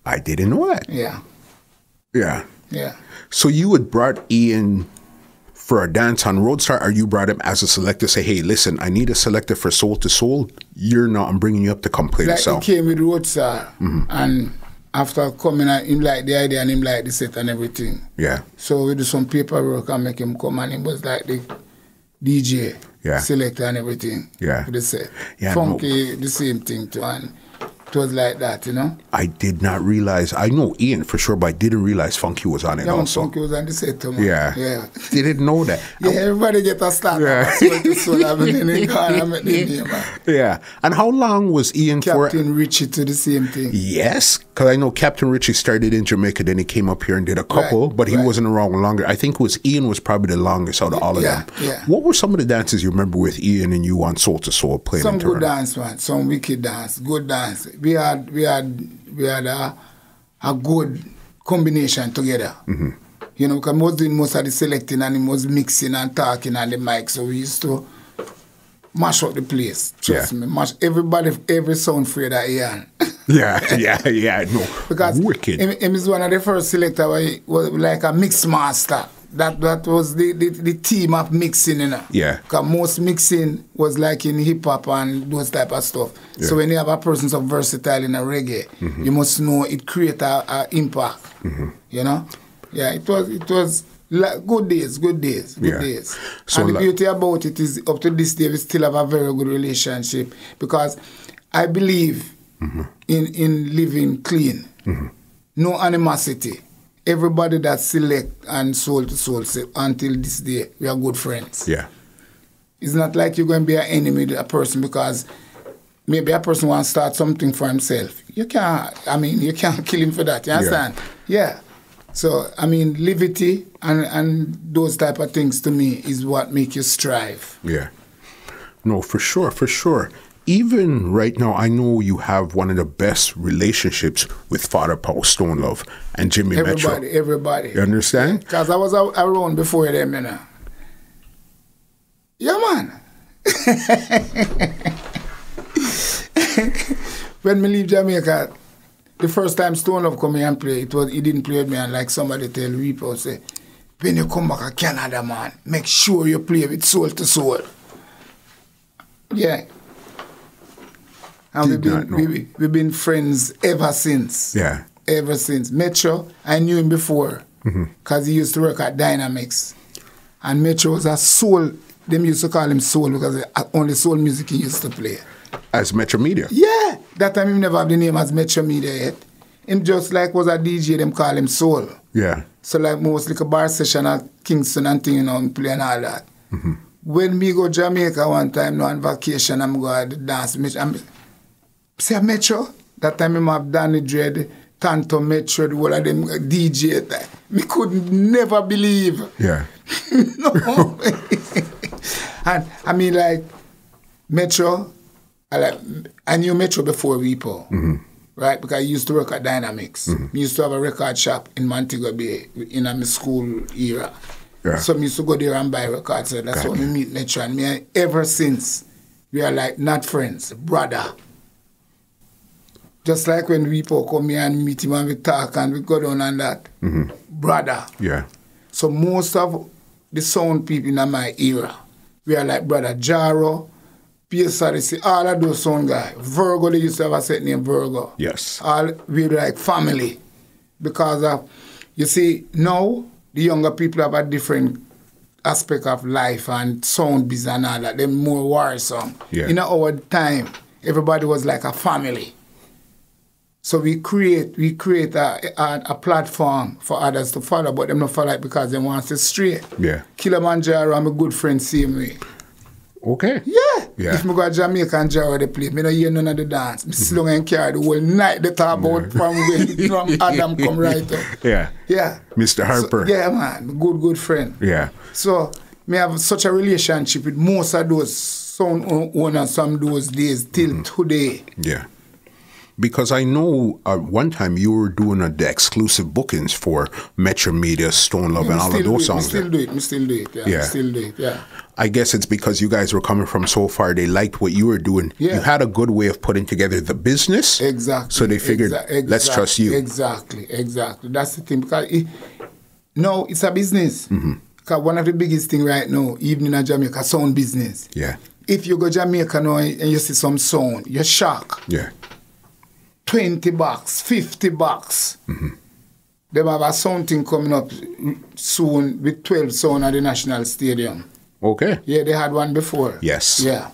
I didn't know that. Yeah. Yeah. Yeah. So you had brought Ian for a dance on Roadstar, or you brought him as a selector, say, hey, listen, I need a selector for soul to soul. You're not, I'm bringing you up to come play the song. He came with Roadstar and after coming, him like the idea and him like the set and everything. Yeah. So we do some paperwork and make him come, and he was like the DJ, selector and everything. Yeah. For the set. Yeah, Funky, the same thing too, and it was like that, you know. I did not realize. I know Ian for sure, but I didn't realize Funky was on it also. Funky was on the set too, man. Yeah. Didn't know that. Yeah, everybody get a start. Yeah. Yeah. And how long was Ian for? Captain Richie to the same thing. Yes, because I know Captain Richie started in Jamaica, then he came up here and did a couple, but he wasn't around longer. I think Ian was probably the longest out of all of them. Yeah. What were some of the dances you remember with Ian and you on Soul to Soul playing? Some good dance, man. Some wicked dance, good dance. We had a good combination together. Mm-hmm. You know, because I was doing most of the selecting and he was mixing and talking on the mic, so we used to mash up the place. Trust me, mash every sound afraid of Ian. Yeah, no. Because wicked. Him is one of the first selectors where he was like a mix master. That was the team of mixing, you know. Yeah. Because most mixing was like in hip hop and those type of stuff. Yeah. So when you have a person so versatile in a reggae, you must know it creates a impact. You know. Yeah, it was good days. So and the beauty about it is up to this day we still have a very good relationship because I believe in living clean, no animosity. Everybody that select and soul to soul until this day, we are good friends. Yeah. It's not like you're going to be an enemy to a person because maybe a person wants to start something for himself. You can't kill him for that. You understand? Yeah. So, liberty and those type of things to me is what make you strive. Yeah. No, for sure. Even right now, I know you have one of the best relationships with Father Paul Stone Love and Jimmy Metro. Everybody. You understand? Because I was around before them, you know. Yeah, man. When me leave Jamaica, the first time Stone Love come here and play, he didn't play with me, and like somebody tell Reaper, say, when you come back to Canada, man, make sure you play with Soul to Soul. Yeah. And we've been friends ever since. Yeah. Ever since. Metro, I knew him before because he used to work at Dynamics. And Metro was a soul. Them used to call him Soul because only soul music he used to play. As Metro Media? Yeah. That time he never have the name as Metro Media yet. Him just like was a DJ, them call him Soul. Yeah. So like most like a bar session at Kingston and thing, you know, and play and all that. When me go Jamaica one time, now on vacation, I'm going to dance. See a Metro? That time I have Danny Dread, Tanto Metro, the whole of them DJ. Me could never believe. Yeah. No. And like Metro, I knew Metro before Repo, right? Because I used to work at Dynamics. I used to have a record shop in Montego Bay in my school era. Yeah. So I used to go there and buy records. So that's how we meet Metro. And me, ever since, we are like not friends, brother. Just like when people come here and meet him and we talk and we go down and that. Brother. Yeah. So most of the sound people in my era, we are like brother Jaro, PSRC, all of those sound guys. Virgo, they used to have a set name Virgo. Yes. We're like family. Because of, you see, now the younger people have a different aspect of life and sound business and all that. They're more worrisome. Yeah. In our time, everybody was like a family. So we create a platform for others to follow, but them not follow it because they want to stray. Yeah. Kilimanjaro, I'm a good friend, same way. Okay. Yeah. If I go to Jamaica and Jaro, they play, I don't hear none of the dance. I sit down and carry the whole night they talk about from when Adam come right up. Yeah. Yeah. Mr. Harper. So, yeah, man. Good friend. Yeah. So, me have such a relationship with most of those sound owners from those days till today. Yeah. Because I know one time you were doing the exclusive bookings for Metro Media, Stone Love, and all of those songs. We still do it. Yeah. I guess it's because you guys were coming from so far. They liked what you were doing. Yeah. You had a good way of putting together the business. Exactly. So they figured, let's trust you. Exactly. That's the thing. Because it's a business. Because one of the biggest things right now, even in Jamaica, sound business. Yeah. If you go to Jamaica now and you see some sound, you're shocked. Yeah. $20, $50. They have a sound thing coming up soon with 12 sound at the National Stadium. Okay. Yeah, they had one before. Yes. Yeah.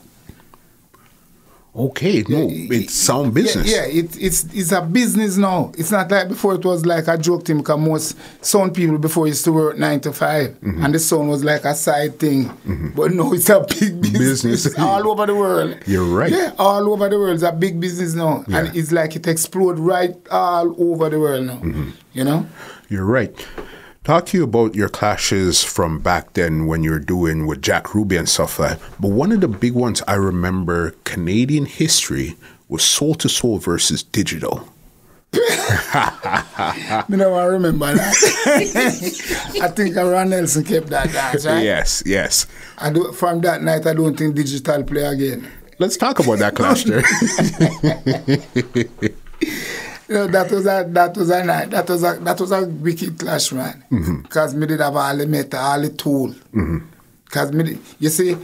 Okay, no, it's sound business. Yeah, it's a business now. It's not like before it was like a joke thing, because most sound people before used to work 9 to 5, and the sound was like a side thing. But no, it's a big business. All over the world. You're right. Yeah, all over the world. It's a big business now. Yeah. And it's like it explodes right all over the world now. You know? You're right. Talk to you about your clashes from back then when you were doing with Jack Ruby and stuff like that. But one of the big ones I remember, Canadian history, was Soul to Soul versus Digital. I remember that. I think Ron Nelson kept that dance, right? Yes. From that night, I don't think Digital play again. Let's talk about that clash there. That was a wicked clash, man. Because me did have all the metal, all the tool. Because you see,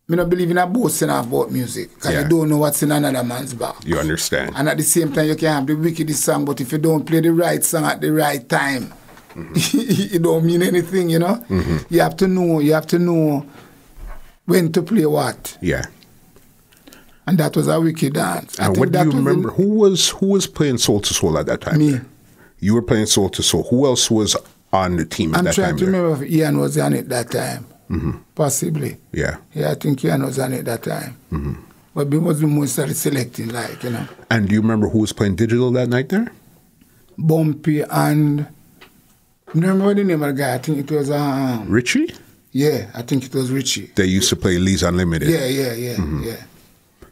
me don't believe in a boasting about music. Because you don't know what's in another man's back. You understand. And at the same time, you can have the wickedest song, but if you don't play the right song at the right time, it don't mean anything, you know? You have to know when to play what. Yeah. And that was a wicked dance. And what do you remember? Who was playing Soul to Soul at that time? Me. You were playing Soul to Soul. Who else was on the team at that time? I'm trying to remember if Ian was on it that time. Possibly. Yeah. Yeah, I think Ian was on it that time. But it was the most started selecting, like, you know. And do you remember who was playing Digital that night there? Bumpy and... I don't remember the name of the guy. I think it was... Richie? Yeah, I think it was Richie. They used to play Lee's Unlimited. Yeah.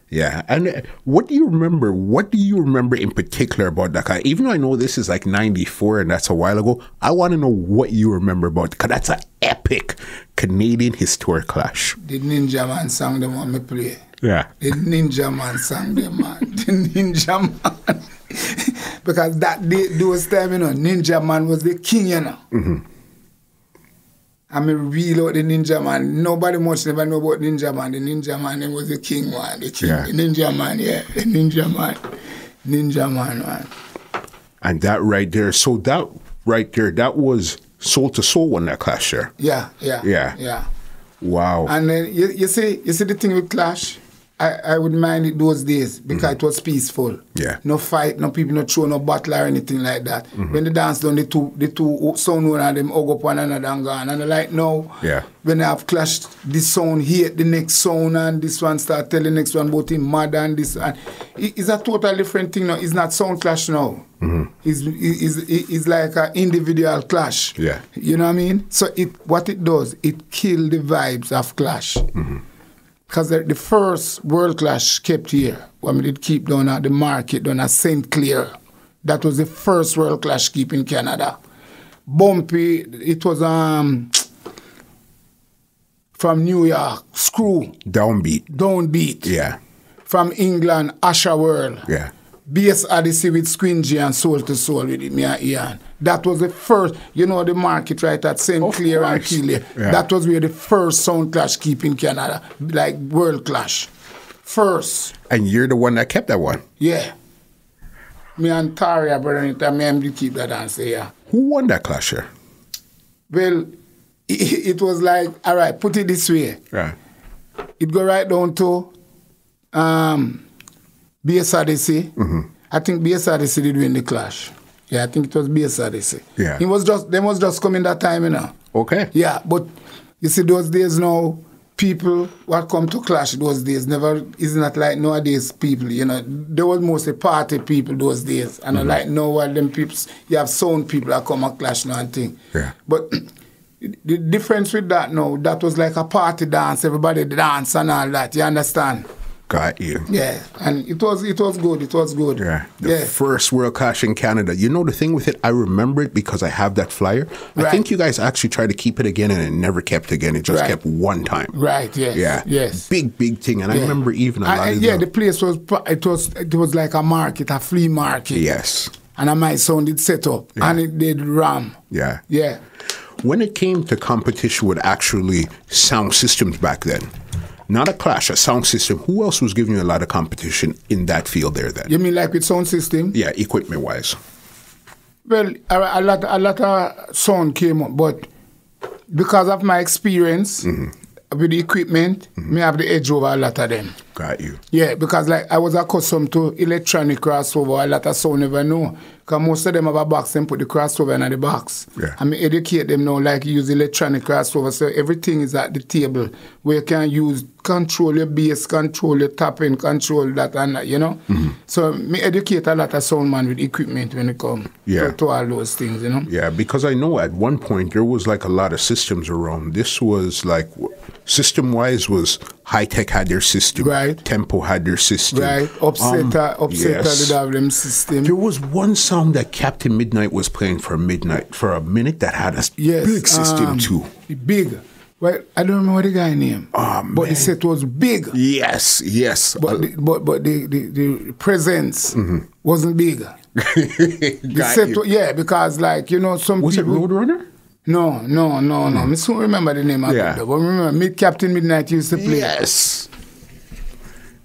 Yeah, and what do you remember? What do you remember in particular about that guy? Even though I know this is like 94 and that's a while ago, I want to know what you remember about, because that's an epic Canadian historic clash. The Ninja Man song them want me play. Yeah. The Ninja Man song them, man. The Ninja Man. Because those time, you know, Ninja Man was the king, you know. I mean, real out the Ninja Man. Nobody much never know about Ninja Man. The Ninja Man was the king one. The king, the Ninja Man, the Ninja Man. Ninja Man. And that right there, that was Soul to Soul when that clash there. Yeah. Wow. And then you see the thing with clash, I would mind it those days because it was peaceful. Yeah. No fight, no people, no throw, no battle or anything like that. When they dance down, the two sound one of them hug up one another and gone. And like now, when they have clashed, this sound hate the next sound and this one start telling the next one about him mad and this. And it's a totally different thing now. It's not sound clash now. It's like an individual clash. Yeah. You know what I mean? So what it does, it kills the vibes of clash. Because the first world clash kept here, when we did keep down at the market, down at St. Clair. That was the first world clash keep in Canada. Bumpy, it was from New York, Screw. Downbeat. Yeah. From England, Asher World. Yeah. Bass Odyssey with Squingy and Soul to Soul with me and Ian. That was the first, the market right at St. Clair and Keeley. Yeah. That was where the first sound clash keep in Canada, like world clash. First. And you're the one that kept that one? Yeah. Me and Taria, brother, me and keep that answer, yeah. Who won that clash here? Well, it was like, all right, put it this way. Yeah. It go right down to Bass Odyssey. I think Bass Odyssey did win the clash. Yeah, I think it was Bass Odyssey. Yeah. They was just coming that time, you know. Okay. Yeah, but you see those days now, people what come to clash those days is not like nowadays people, There was mostly party people those days. And like now what them people, you have sound people that come and clash now and thing. Yeah. But the difference with that now, that was like a party dance, everybody dance and all that, you understand? Got you. Yeah, and it was good. Yeah. The first world clash in Canada. You know the thing with it, I remember it because I have that flyer. I think you guys actually tried to keep it again and it never kept again. It just kept one time. Right, yes. Yeah. Yes. Big thing. And I remember even a lot of the place was like a market, a flea market. Yes. And my son did set up and it did ram. Yeah. Yeah. When it came to competition with actually sound systems back then, Not a Clash, a sound system. Who else was giving you a lot of competition in that field there then? You mean like with sound system? Yeah, equipment-wise. Well, a lot of sound came up, but because of my experience with the equipment, me have the edge over a lot of them. Got you. Yeah, because like I was accustomed to electronic crossover, a lot of sound never know. Because most of them have a box and put the crossover in the box. Yeah. And me educate them now like use electronic crossover. So everything is at the table where you can use, control your bass, control your tapping, control that and that, you know. So me educate a lot of sound man with equipment when it comes to all those things, you know. Yeah, because I know at one point there was like a lot of systems around. This was like, system-wise was High-Tech had their system. Right. Tempo had their system. Right. Upsetter Yes. did have them system. There was one song that Captain Midnight was playing for a minute that had a big system too. Big. Well, I don't remember the guy's name. But the set was big. Yes. But the presence wasn't big. Because like, you know, some was people... Was it Roadrunner? No. I don't remember the name of it. But remember, Captain Midnight used to play. Yes.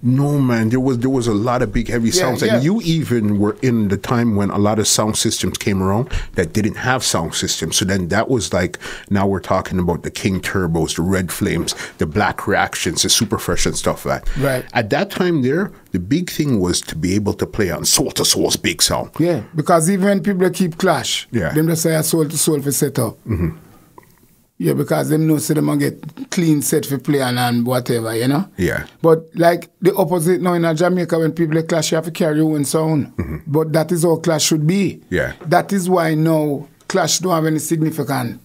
No, man, there was a lot of big, heavy sounds. And you even were in the time when a lot of sound systems came around that didn't have sound systems. So then that was like, now we're talking about the King Turbos, the Red Flames, the Black Reactions, the Super Fresh and stuff like that. Right. At that time there, the big thing was to be able to play on Soul to Soul's big sound. Yeah, because even when people keep Clash, them just say a Soul to Soul for set up. Yeah, because them know so them gonna get clean set for play and whatever, you know? Yeah. But like the opposite now in Jamaica, when people Clash, you have to carry your own sound. But that is how Clash should be. Yeah. That is why now Clash don't have any significance.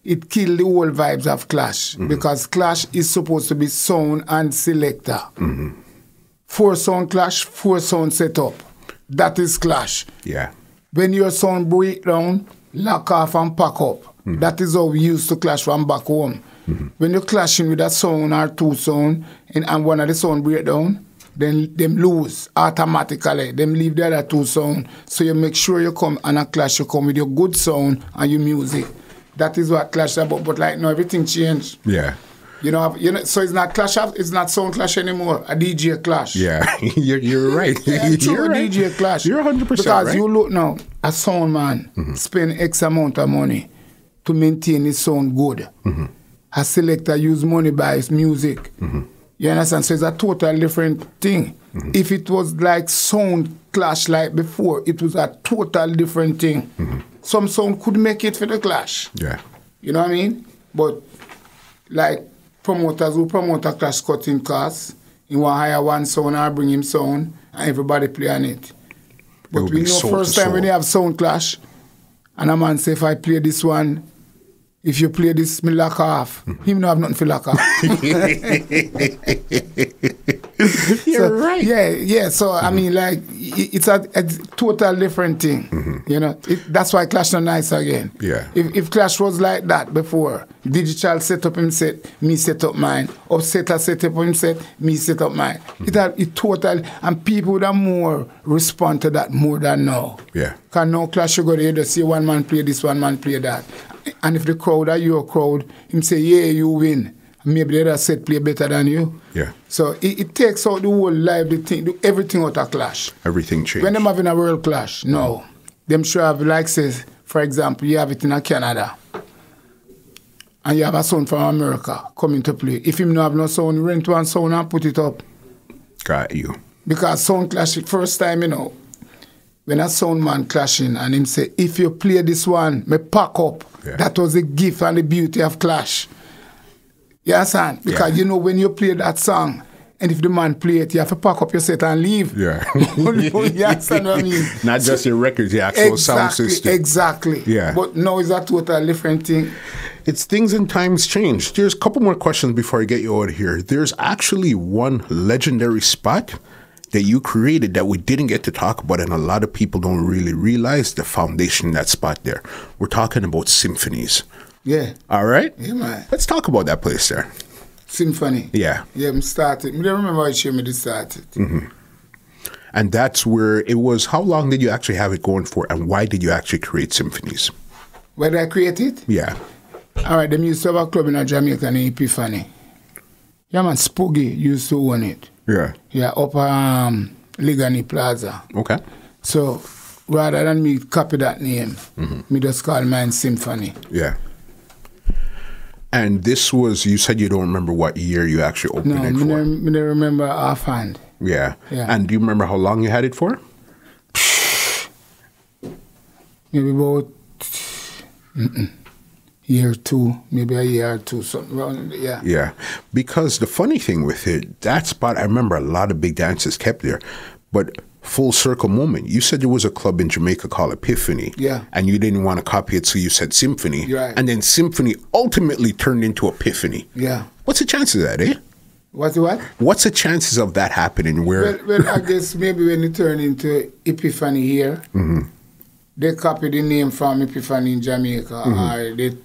It killed the whole vibes of Clash because Clash is supposed to be sound and selector. 4 sound Clash, 4 sound setup. That is Clash. Yeah. When your sound break down, lock off and pack up. That is how we used to clash from back home. When you're clashing with a sound or 2 sound and one of the sound break down, then them lose automatically. Them leave the other 2 sound. So you make sure you come and a clash, you come with your good sound and your music. That is what clash is about. But like now everything changed. Yeah. You know, so it's not clash, it's not sound clash anymore. A DJ clash. Yeah, you're right. You're right. DJ clash. You're 100% because right. You look now, a sound man spend X amount of money to maintain his sound good. A selector use money buy his music. You understand? So it's a total different thing. If it was like sound clash like before, it was a total different thing. Some sound could make it for the clash. Yeah. You know what I mean? But like promoters who promote a clash cutting costs, he want to hire one sound or bring him sound and everybody play on it. But we know first time when you have sound clash and a man say if I play this one, if you play this, me lock off. Him no have nothing for lock off. You're right. Yeah. So I mean, like, it's a total different thing. You know, that's why Clash not nice again. Yeah. If Clash was like that before, digital set up him set, me set up mine. Upsetter set up him set, me set up mine. It total, and people would have more respond to that more than now. Yeah. Because now Clash you go there, you see one man play this, one man play that. And if the crowd are your crowd, him say, yeah, you win. Maybe the other set play better than you. Yeah. So it takes out the whole life, everything out of clash. Everything changed. When them having a world clash, no. Them sure have, like says, for example, you have it in Canada. And you have a sound from America coming to play. If him no have no sound, rent one sound and put it up. Got you. Because sound clash, first time, you know, when a sound man clashing and him say, if you play this one, me pack up. Yeah. That was the gift and the beauty of clash. You understand? Because you know when you play that song, and if the man play it, you have to pack up your set and leave. Yeah. You understand what I mean? Not just your records, the actual sound system. Exactly. Yeah. But now it's a total different thing. It's things and times change. There's a couple more questions before I get you out of here. There's actually one legendary spot that you created that we didn't get to talk about, and a lot of people don't really realize the foundation in that spot there. We're talking about symphonies. Yeah. All right? Yeah, man. Let's talk about that place there. Symphony. Yeah. Yeah, I started. I don't remember how show me this started. And that's where it was. How long did you actually have it going for, and why did you actually create symphonies? Where did I create it? Yeah. All right, them used to have a club in Jamaica named Epiphany. Yeah, man, Spoogie used to own it. Yeah. Yeah, up Ligani Plaza. Okay. So rather than me copy that name, me just call mine Symphony. Yeah. And this was, you said you don't remember what year you actually opened it for. No, I don't remember offhand. Yeah. Yeah. And do you remember how long you had it for? Maybe about year two, maybe a year or two, something around, yeah. Yeah. Because the funny thing with it, that spot, I remember a lot of big dances kept there. But full circle moment, you said there was a club in Jamaica called Epiphany. Yeah. And you didn't want to copy it, so you said Symphony. Right. And then Symphony ultimately turned into Epiphany. Yeah. What's the chances of that, eh? What? What's the chances of that happening? Well, I guess maybe when it turned into Epiphany here, they copied the name from Epiphany in Jamaica, or they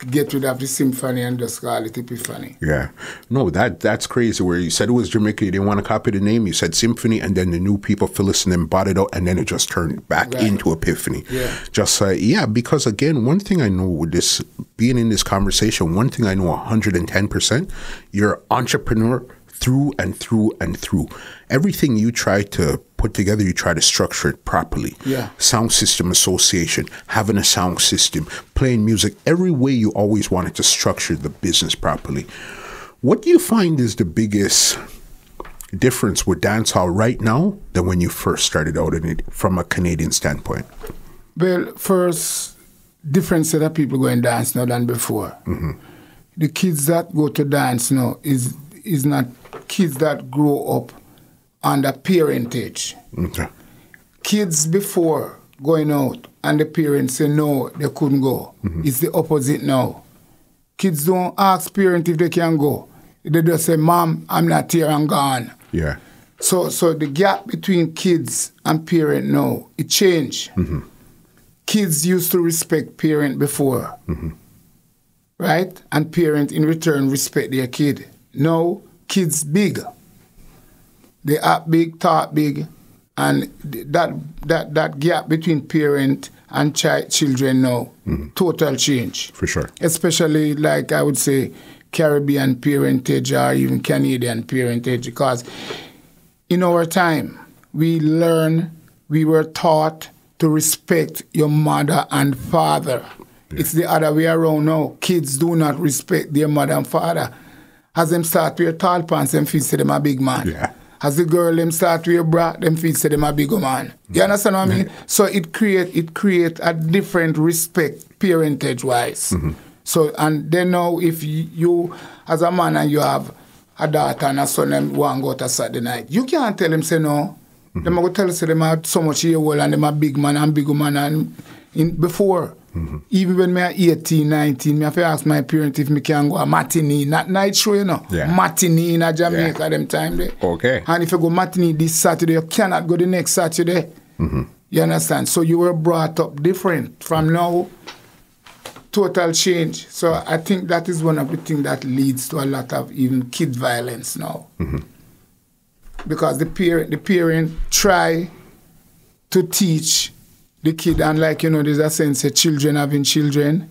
get rid of the Symphony and just call it Epiphany. Yeah. No, that's crazy. Where you said it was Jamaica, you didn't want to copy the name, you said Symphony, and then the new people, Phyllis and them, bought it out, and then it just turned back into Epiphany. Yeah. Just because again, one thing I know with this, being in this conversation, one thing I know 110%, you're an entrepreneur through and through and through. Everything you try to put together, you try to structure it properly. Yeah. Sound system association, having a sound system, playing music, every way you always wanted to structure the business properly. What do you find is the biggest difference with dancehall right now than when you first started out in it from a Canadian standpoint? Well, first, different set of people go and dance now than before. The kids that go to dance now is not kids that grow up under parentage. Okay. Kids before going out and the parents say no, they couldn't go. It's the opposite now. Kids don't ask parents if they can go. They just say, Mom, I'm not here, I'm gone. Yeah. So the gap between kids and parent now, it changed. Kids used to respect parent before, right? And parent in return respect their kid. Now, kids big. They act big, talk big, and that gap between parent and children now, total change. For sure. Especially, like I would say, Caribbean parentage or even Canadian parentage, because in our time, we were taught to respect your mother and father. Yeah. It's the other way around now. Kids do not respect their mother and father. As them start wear tall pants, them feel say them a big man. Yeah. As the girl them start wear bra, them feel say them a big man. You understand what I mean? So it create a different respect parentage wise. So and then now if you as a man and you have a daughter and a son them want to go to Saturday night, you can't tell them say no. Them go tell say them are so much year old and them a big man and big woman and before. Even when I 18, 19, I have to ask my parents if I can go a matinee, not night show, you know. Yeah. Matinee in Jamaica them time there. Okay. And if you go matinee this Saturday, you cannot go the next Saturday. You understand? So you were brought up different. From now, total change. So I think that is one of the things that leads to a lot of even kid violence now. Because the parent try to teach the kid, and like, you know, there's a sense of children having children.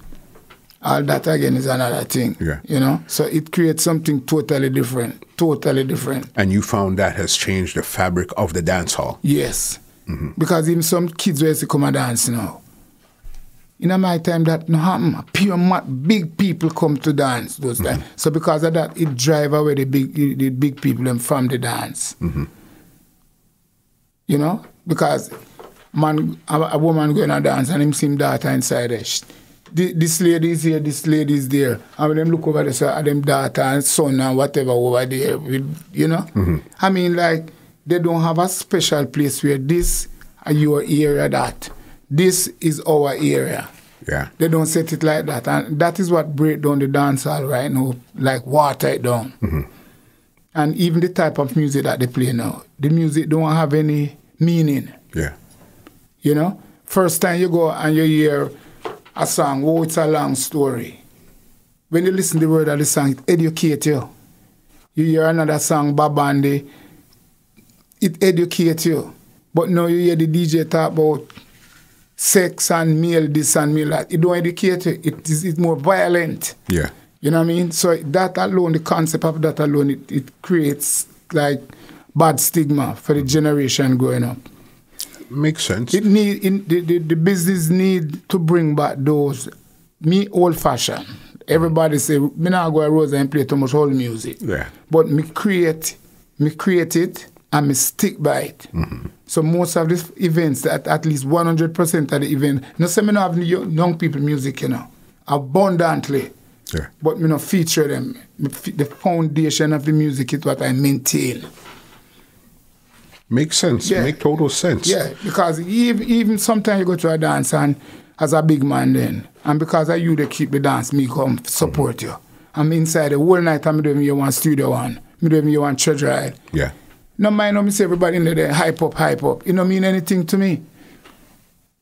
All that again is another thing. Yeah. You know? So it creates something totally different. Totally different. And you found that has changed the fabric of the dance hall? Yes. Because even some kids used to come and dance now. In my time that no happen. Pure big people come to dance those times. So because of that, it drive away the big people from the dance. You know? Because a woman going to dance and him see him daughter inside there. This lady is here, this lady is there. And when them look over there, so them daughter and son and whatever over there, you know? I mean, like, they don't have a special place where this are your area, that. This is our area. Yeah. They don't set it like that. And that is what break down the dance hall right now, like water it down. And even the type of music that they play now, the music don't have any meaning. Yeah. You know, first time you go and you hear a song, oh, it's a long story. When you listen to the word of the song, it educates you. You hear another song, Babandi, it educates you. But now you hear the DJ talk about sex and male this and male that. It don't educate you. It's more violent. Yeah. You know what I mean? So that alone, the concept of that alone, it creates like bad stigma for the generation growing up. Makes sense. The business need to bring back those, me old fashioned. Everybody say, me not go to Rosa and play too much old music. Yeah. But me create it and me stick by it. Mm-hmm. So most of these events, at least 100% of the event, no say me not have young people music, you know, abundantly. Yeah. But me not feature them. The foundation of the music is what I maintain. Makes sense. Yeah. Make total sense. Yeah, because even sometimes you go to a dance and as a big man then, and because of you they keep the dance, me come support you. I'm inside the whole night, I'm doing you one studio one, me doing you one church ride. Yeah. No mind no me say everybody in there hype up. It don't mean anything to me.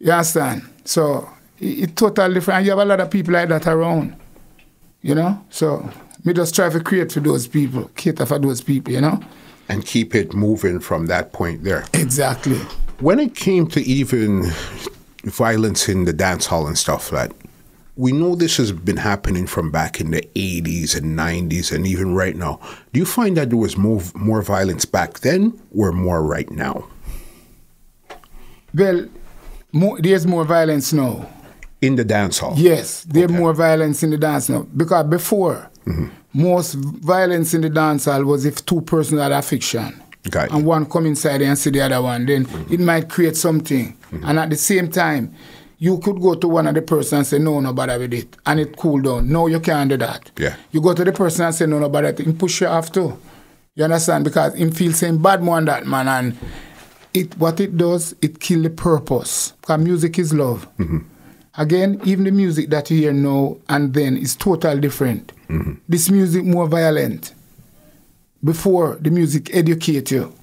You understand? So it's totally different. You have a lot of people like that around. You know? So me just try to create for those people, cater for those people, you know? And keep it moving from that point there. Exactly. When it came to even violence in the dance hall and stuff like that, we know this has been happening from back in the 80s and 90s and even right now. Do you find that there was more violence back then or more right now? Well, there's more violence now. In the dance hall? Yes, there's more violence in the dance now. Because before, most violence in the dance hall was if two persons had a fiction. Got you. And one come inside and see the other one. Then it might create something. And at the same time, you could go to one of the person and say, no bother with it. And it cool down. No, you can't do that. Yeah. You go to the person and say, no bother with it. He push you off too. You understand? Because him feel saying bad more than that, man. And what it does, it kill the purpose. Because music is love. Again, even the music that you hear now and then is totally different. This music more violent. Before, the music educate you.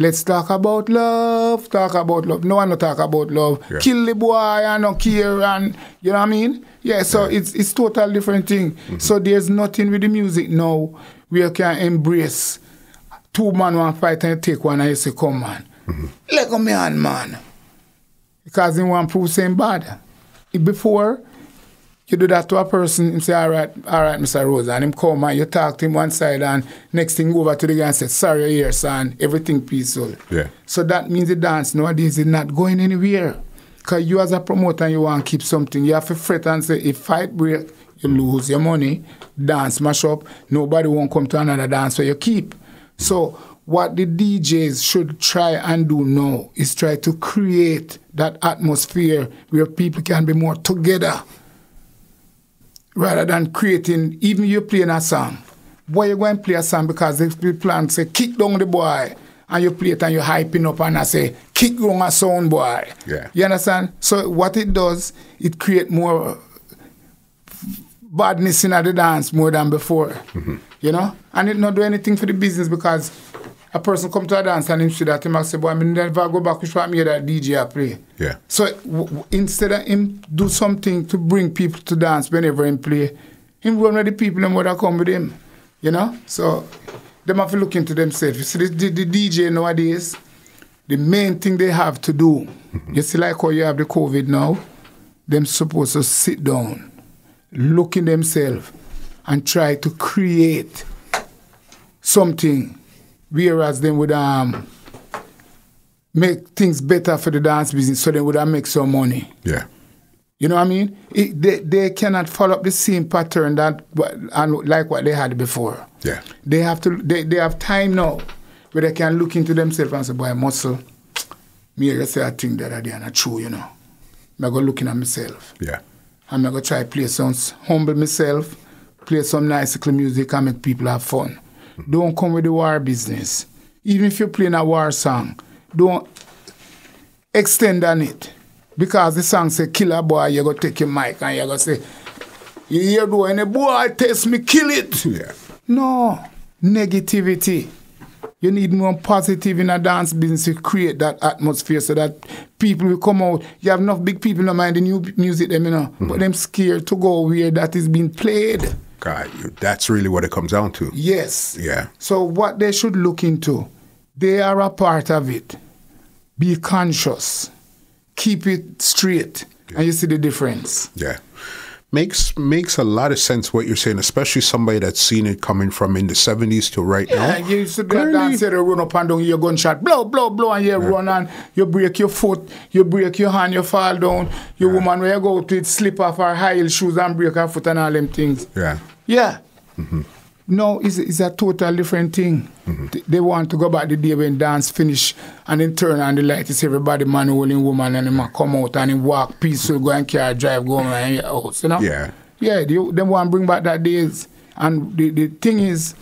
Let's talk about love, No one no talk about love. Yeah. Kill the boy and no care and, you know what I mean? Yeah, so it's totally different thing. So there's nothing with the music now where you can embrace two man one fight and you take one and you say, come man. Let go me on, man. Because he want to prove saying bad. Before, you do that to a person and say, all right, Mr. Rosa, and him come and you talk to him one side and next thing go over to the guy and say, sorry here, son, everything peaceful. Yeah. So that means the dance nowadays is not going anywhere. Because you as a promoter, you want to keep something. You have to fret and say, if fight break, you lose your money, dance mash up, nobody won't come to another dance where you keep. So what the DJs should try and do now is try to create that atmosphere where people can be more together. Rather than creating, even you playing a song. Boy, you go and play a song because the plan say, kick down the boy. And you play it and you're hyping up and I say, kick down a sound boy. Yeah. You understand? So what it does, it create more badness in the dance more than before. You know? And it not do anything for the business because a person come to a dance and him see that, he might say, boy, I never go back, which one me that DJ I play. Yeah. So instead of him do something to bring people to dance whenever him play, him run with the people and that come with him. You know? So they have to look into themselves. You see, the DJ nowadays, the main thing they have to do, you see like how you have the COVID now, them supposed to sit down, look in themselves, and try to create something. Whereas they would make things better for the dance business so they would make some money. Yeah. You know what I mean? They cannot follow up the same pattern like what they had before. Yeah. They have to. They have time now where they can look into themselves and say, boy, muscle, me just say I think that they are not true, you know. I'm going to look at myself. Yeah. I'm going to try to play some humble myself, play some nice music and make people have fun. Don't come with the war business. Even if you're playing a war song, don't extend on it. Because the song say, kill a boy, you're going to take your mic and you're going to say, you hear the boy, and the boy test me, kill it. Yeah. No, negativity. You need more positive in a dance business to create that atmosphere so that people will come out. You have enough big people in mind the new music, them, you know, but them scared to go where that is being played. God, that's really what it comes down to. Yes. Yeah. So what they should look into, they are a part of it. Be conscious. Keep it straight. Yeah. And you see the difference. Yeah. Makes a lot of sense what you're saying, especially somebody that's seen it coming from in the 70s to right now. Yeah, you used to be a dancer, you run up and down, your gunshot, blow, blow, blow, and you run and you break your foot, you break your hand, you fall down. Your woman, where you go to it, slip off her high heel shoes and break her foot and all them things. Yeah. Yeah. No, it's a total different thing. They want to go back the day when dance finish and then turn on the light, it's everybody man holding woman and them come out and then walk peaceful, go and car drive, go around your house, you know? Yeah. Yeah, they want to bring back that days. And the thing is,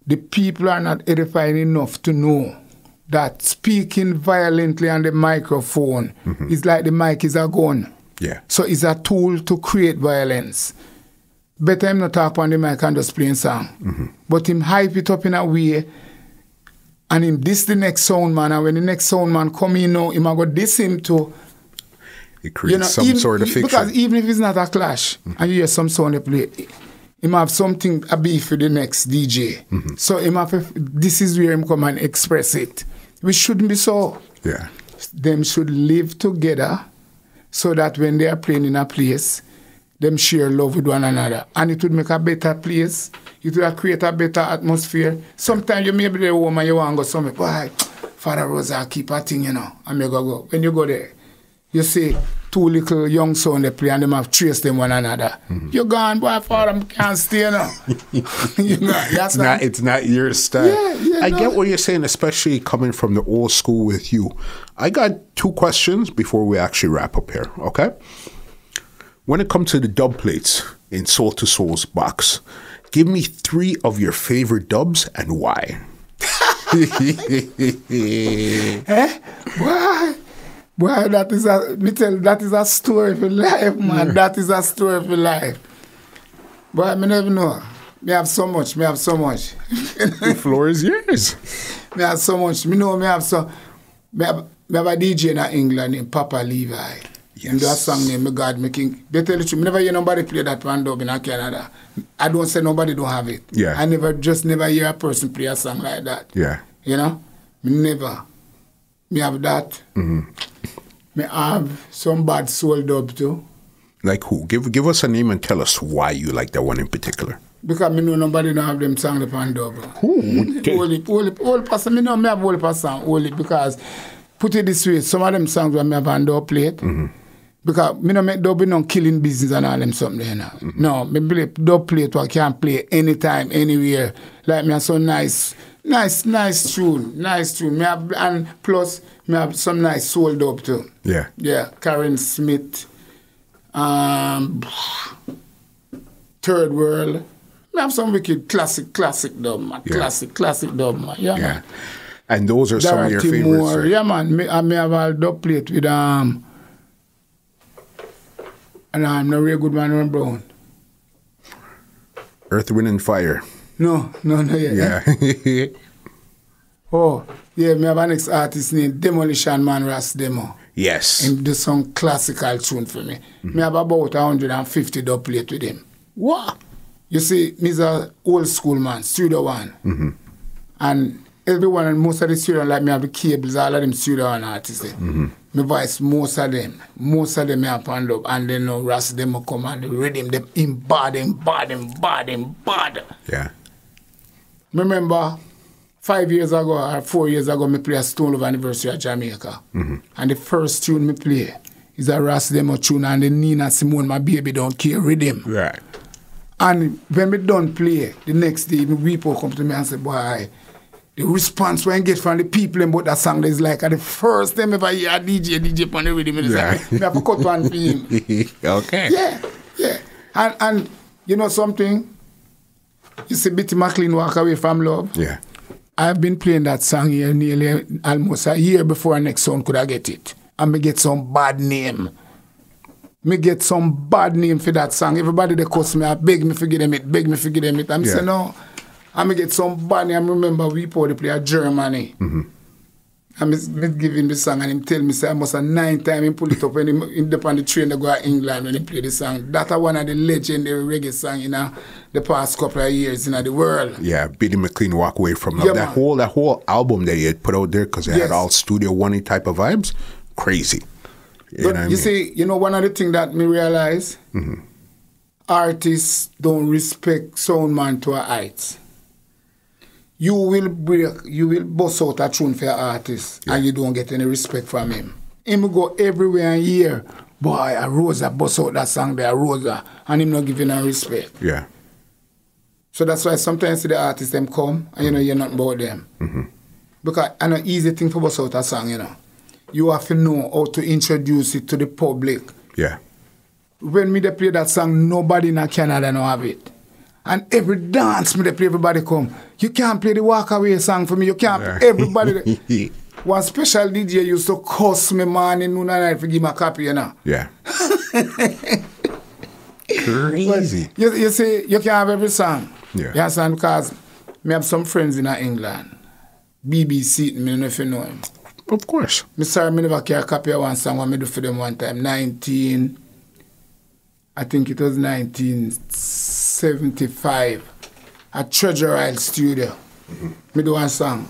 the people are not edified enough to know that speaking violently on the microphone is like the mic is a gun. Yeah. So it's a tool to create violence. Better him not talk on the mic and just playing song. But him hype it up in a way and him diss the next sound man, and when the next sound man come in now, him a go diss him to it creates some sort of fiction. Because even if it's not a clash and you hear some sound they play, him have something a beef for the next DJ. So him have this is where him come and express it. We shouldn't be so. Yeah. Them should live together so that when they are playing in a place, them share love with one another. And it would make a better place. It would create a better atmosphere. Sometimes you may be there home and you want to go somewhere. Boy, Father Rosa, keep a thing, you know. And you go. When you go there, you see two little young sons they play and them have traced them one another. You're gone, boy, Father, can't stay, you know. It's not your style. I get what you're saying, especially coming from the old school with you. I got 2 questions before we actually wrap up here, okay? When it comes to the dub plates in Soul to Soul's box, give me 3 of your favorite dubs and why. Why? Boy, that is a story for life, man. That is a story for life. Boy, I never know. Me have so much. The floor is yours. Me have so much. Me have a DJ in England named Papa Levi. Yes. And that song named Me God Making. They tell you the truth, I never hear nobody play that one dub in Canada. I don't say nobody don't have it. Yeah. I never hear a person play a song like that. Yeah. You know? Never. Me have that. Me have some bad soul dub too. Like who? Give us a name and tell us why you like that one in particular. Because me know nobody don't have them song upon dub. Who? Okay. Only person, me know me have only person only because put it this way, some of them songs when me have on dub plate. Because me no make dub no killing business and all them something there now. No, me play dub plate what I can play anytime, anywhere. Like me have some nice tune. Me have, and plus me have some nice soul dub too. Yeah. Yeah, Karen Smith, Third World. Me have some wicked classic dub, man. Yeah. Classic dub, man. Yeah, man. And those are some of your favorites. Moore. Yeah, man. Me have a dub plate with and I'm not real good man on Brown. Earth, Wind and Fire. No, yeah. Oh, yeah, me have an ex-artist named Demolition Man Ras Demo. Yes. And do some classical tune for me. Me have about 150 dub plate with him. What? You see, me's a old school man, Studio One. And everyone and most of the studio like me have the cables, all of them Studio One artists. Me voice most of them me have on up, and then Ras Demo come and the rhythm them in bad. Yeah. Remember 5 years ago or 4 years ago, me play a Stone Love Anniversary at Jamaica. And the first tune me play is a Ras Demo tune, and the Nina Simone, My Baby Don't Care rhythm. Right. And when me done play, the next day, me people come to me and say, boy, the response when I get from the people about that song is like the first time ever hear a DJ on the rhythm. Me have to cut one for him. Okay. Yeah. And you know something? You see Bitty McLean Walk Away From Love? Yeah. I've been playing that song here nearly almost a year before next song could I get it. And me get some bad name. Me get some bad name for that song. Everybody they cuss me, I beg me forget them it. I'm saying no. I me get some bad name. I remember we probably play a Germany. And me give him the song and him tell me say I must have 9 times he pull it up when him up on the train to go to England when he play the song. That's one of the legendary reggae songs in the past couple of years in the world. Yeah, Billy McLean Walk Away From Love. That whole album that he had put out there because it had all Studio One type of vibes. Crazy. But you see, you know one of the things that me realize artists don't respect sound man to a height, you will bust out a tune for your artist and you don't get any respect from him. Him go everywhere and hear, boy, a Rosa bust out that song there, Rosa, and him not giving her respect. Yeah. So that's why sometimes the artists them come and you're not about them. Because it's an easy thing for bust out a song, You have to know how to introduce it to the public. Yeah. When me they play that song, nobody in Canada know have it. And every dance me they play, everybody come. You can't play the Walk Away song for me. You can't play everybody. One special DJ used to cuss me morning, noon and night for give me a copy, Yeah. Crazy. You see, you can have every song. Yeah. You understand? Because me have some friends in England. BBC, me don't know if you know him. Of course. Me sorry, me never carry a copy of one song what me do for them one time. I think it was 1975 at Treasure Isle Studio. Me do one song.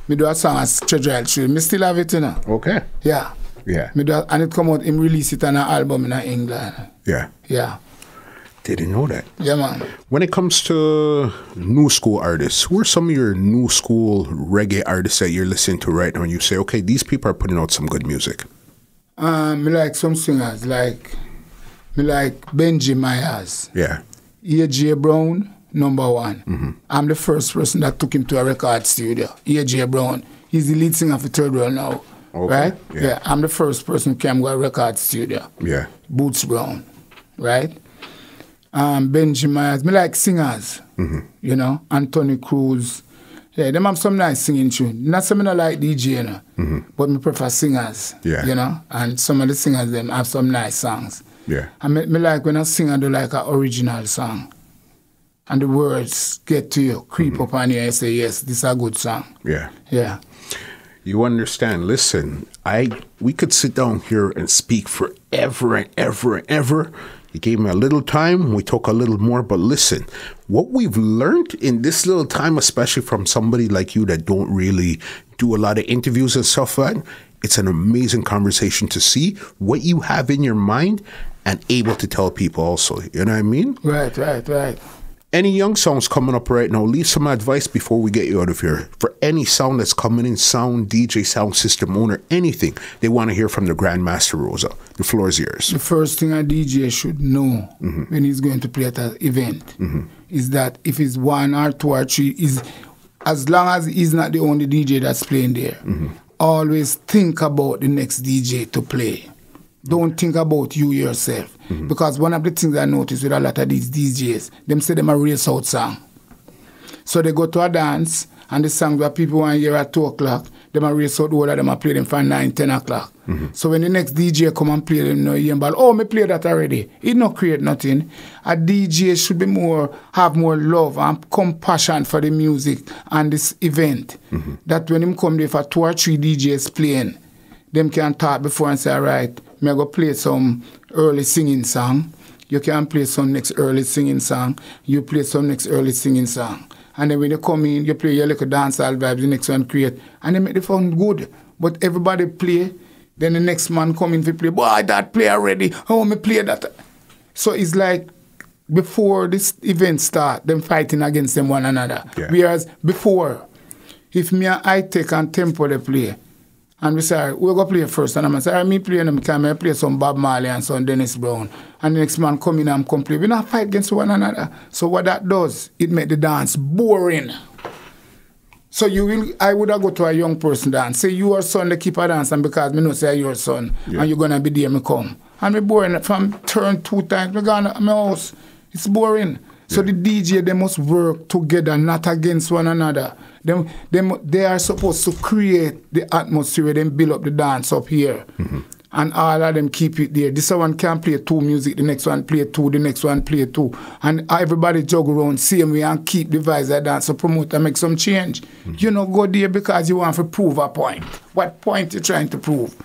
Me do a song at Treasure Isle Studio. Me still have it, Okay. Yeah. Yeah. Me do, and it come out, him release it on an album in England. Yeah. Yeah. Didn't know that. Yeah, man. When it comes to new school artists, who are some of your new school reggae artists that you're listening to right now and you say, okay, these people are putting out some good music? Me like some singers, me like Benji Myers. Yeah. A.J. Brown, number one. I'm the first person that took him to a record studio. A.J. Brown. He's the lead singer for Third World now. Okay. Right? Yeah. I'm the first person who came to a record studio. Yeah. Boots Brown. Right? Benji Myers. Me like singers. Anthony Cruz. Yeah, them have some nice singing tune. Not some I like DJ, but me prefer singers. Yeah. And some of the singers them have some nice songs. Yeah. And me like when a singer do like an original song. And the words get to you, creep up on you and say, yes, this is a good song. Yeah. Yeah. You understand. Listen, we could sit down here and speak forever and ever and ever. You gave me a little time. We talk a little more. But listen, what we've learned in this little time, especially from somebody like you that don't really do a lot of interviews and stuff like that, it's an amazing conversation to see what you have in your mind and able to tell people also. You know what I mean? Right. Any young songs coming up right now, leave some advice before we get you out of here. For any sound that's coming in, sound, DJ, sound system owner, anything they want to hear from the Grandmaster Rosa. The floor is yours. The first thing a DJ should know when he's going to play at an event is that if it's one or two or three, as long as he's not the only DJ that's playing there, always think about the next DJ to play. Don't think about you yourself. Because one of the things I notice with a lot of these DJs, them say them a race out song. So they go to a dance, and the songs that people want to hear at 2 o'clock, them a race out, all of them a play them for 9, 10 o'clock. So when the next DJ come and play them, you know, oh, me play that already. It not create nothing. A DJ should be have more love and compassion for the music and this event. That when him come there for 2 or 3 DJs playing, them can talk before and say, all right, me go play some early singing song. You can play some next early singing song. You play some next early singing song. And then when you come in, you play your little dancehall vibes, the next one create. And they make the fun good. But everybody play, then the next man come in to play, boy, that play already. Oh, me play that. So it's like before this event start, them fighting against them one another. Yeah. Whereas before, if me and I take and tempo they play, and we say, all right, we're going to play first. And I'm going to say, all right, me play them, can I play some Bob Marley and some Dennis Brown. And the next man come in and come play. We not fight against one another. So what that does, it make the dance boring. So I would have go to a young person dance. Say, your son, they keep a dance, and because me know say your son, and you're going to be there, me come. And me boring. From turn 2 times, me gone to my house. It's boring. So the DJ, they must work together, not against one another. They are supposed to create the atmosphere where they build up the dance up here. And all of them keep it there. This one can play 2 music, the next one play 2, the next one play 2. And everybody juggle around same way and keep the vibes like that. So promote and make some change. You know, go there because you want to prove a point. What point you trying to prove?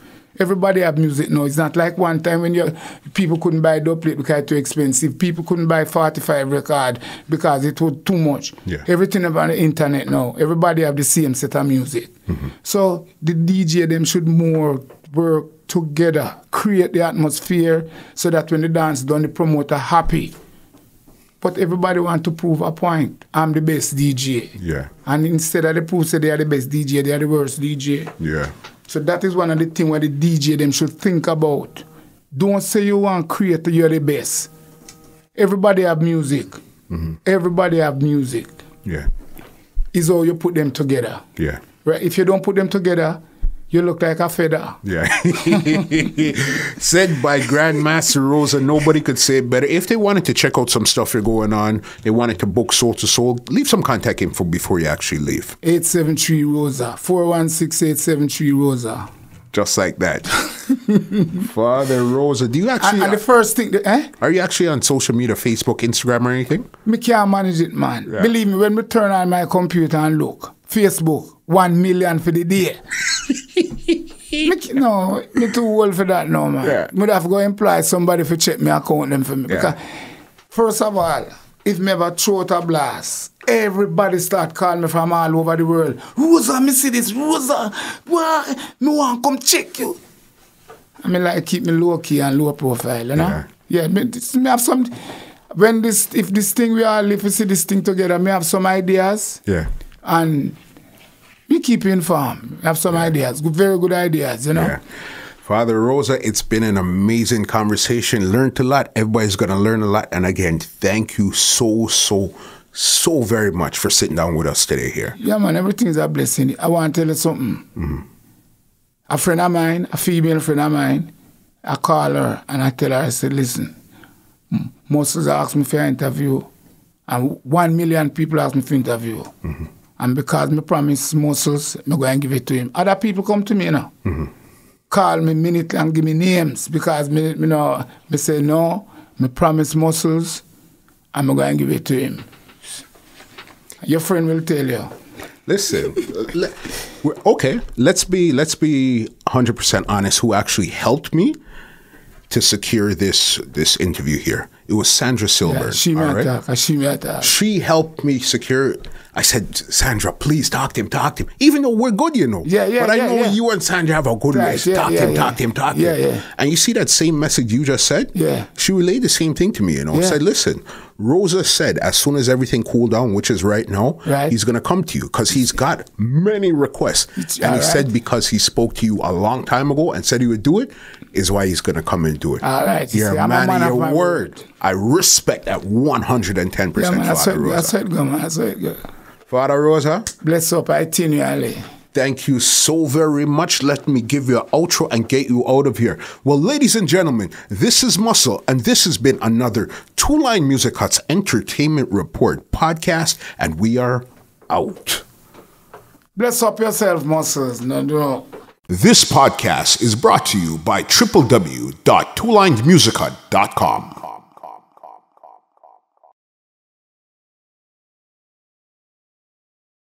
Everybody have music now. It's not like one time when people couldn't buy dubplate because it's too expensive. People couldn't buy 45 record because it was too much. Yeah. Everything about the internet now. Everybody have the same set of music. So the DJ them should more work together, create the atmosphere so that when the dance done, the promoter happy But everybody want to prove a point. I'm the best DJ. Yeah. And instead of the people say they are the best DJ, they are the worst DJ. Yeah. So that is one of the things where the DJ them should think about. Don't say you want to create, you're the best. Everybody have music. Mm-hmm. Everybody have music. Yeah. Is how you put them together. Yeah. Right? If you don't put them together, you look like a feather. Yeah. Said by Grandmaster Rosa, nobody could say it better. If they wanted to check out some stuff you're going on, they wanted to book Soul to Soul, leave some contact info before you actually leave. 873 Rosa. 416-873 Rosa. Just like that. Father Rosa, do you actually... And the first thing... Are you actually on social media, Facebook, Instagram, or anything? Me can't manage it, man. Yeah. Believe me, when we turn on my computer and look, Facebook, 1 million for the day. Me too old for that now, man. Yeah. Would have to go employ somebody to check my account them for me. Yeah. Because, first of all, if me ever throw out a blast, everybody start calling me from all over the world. Rosa, me see this. Rosa, why? Me want to come check you. I mean, like, keep me low key and low profile, you know? Yeah, me have some... If this thing we all live, we see this thing together, me have some ideas. Yeah. And we keep you informed. Have some ideas, very good ideas, you know. Yeah. Father Rosa, it's been an amazing conversation. Learned a lot. Everybody's going to learn a lot. And again, thank you so very much for sitting down with us today here. Yeah, man, everything's a blessing. I want to tell you something. Mm-hmm. A friend of mine, a female friend of mine, I call her and I tell her, I said, listen, Moses asked me for an interview, and 1 million people asked me for an interview. Mm-hmm. And because me promise Moses, I'm going to give it to him. Other people come to me, you know. Mm-hmm. Call me minute and give me names because me say no, me promise Moses, I'm going to give it to him. Your friend will tell you. Listen, okay, let's be 100% honest. Who actually helped me to secure this interview here? It was Sandra Silver. Yeah, she helped me secure. I said, Sandra, please talk to him. Even though we're good, you know. But I know you and Sandra have a good relationship. Talk to him. And you see that same message you just said? Yeah. She relayed the same thing to me, you know. Said, listen, Rosa said as soon as everything cooled down, which is right now, he's going to come to you because he's got many requests. And he said because he spoke to you a long time ago and said he would do it, is why he's going to come and do it. All right. You're a man of your word. I respect that 110%, yeah, man, Father Rosa. That's it, good. Father Rosa. Bless up, I tell you, Ali. Thank you so very much. Let me give you an outro and get you out of here. Well, ladies and gentlemen, this is Muscle, and this has been another Two Line Music Hut's Entertainment Report podcast, and we are out. Bless up yourself, Muscles. No. This podcast is brought to you by www.twolinedmusichut.com.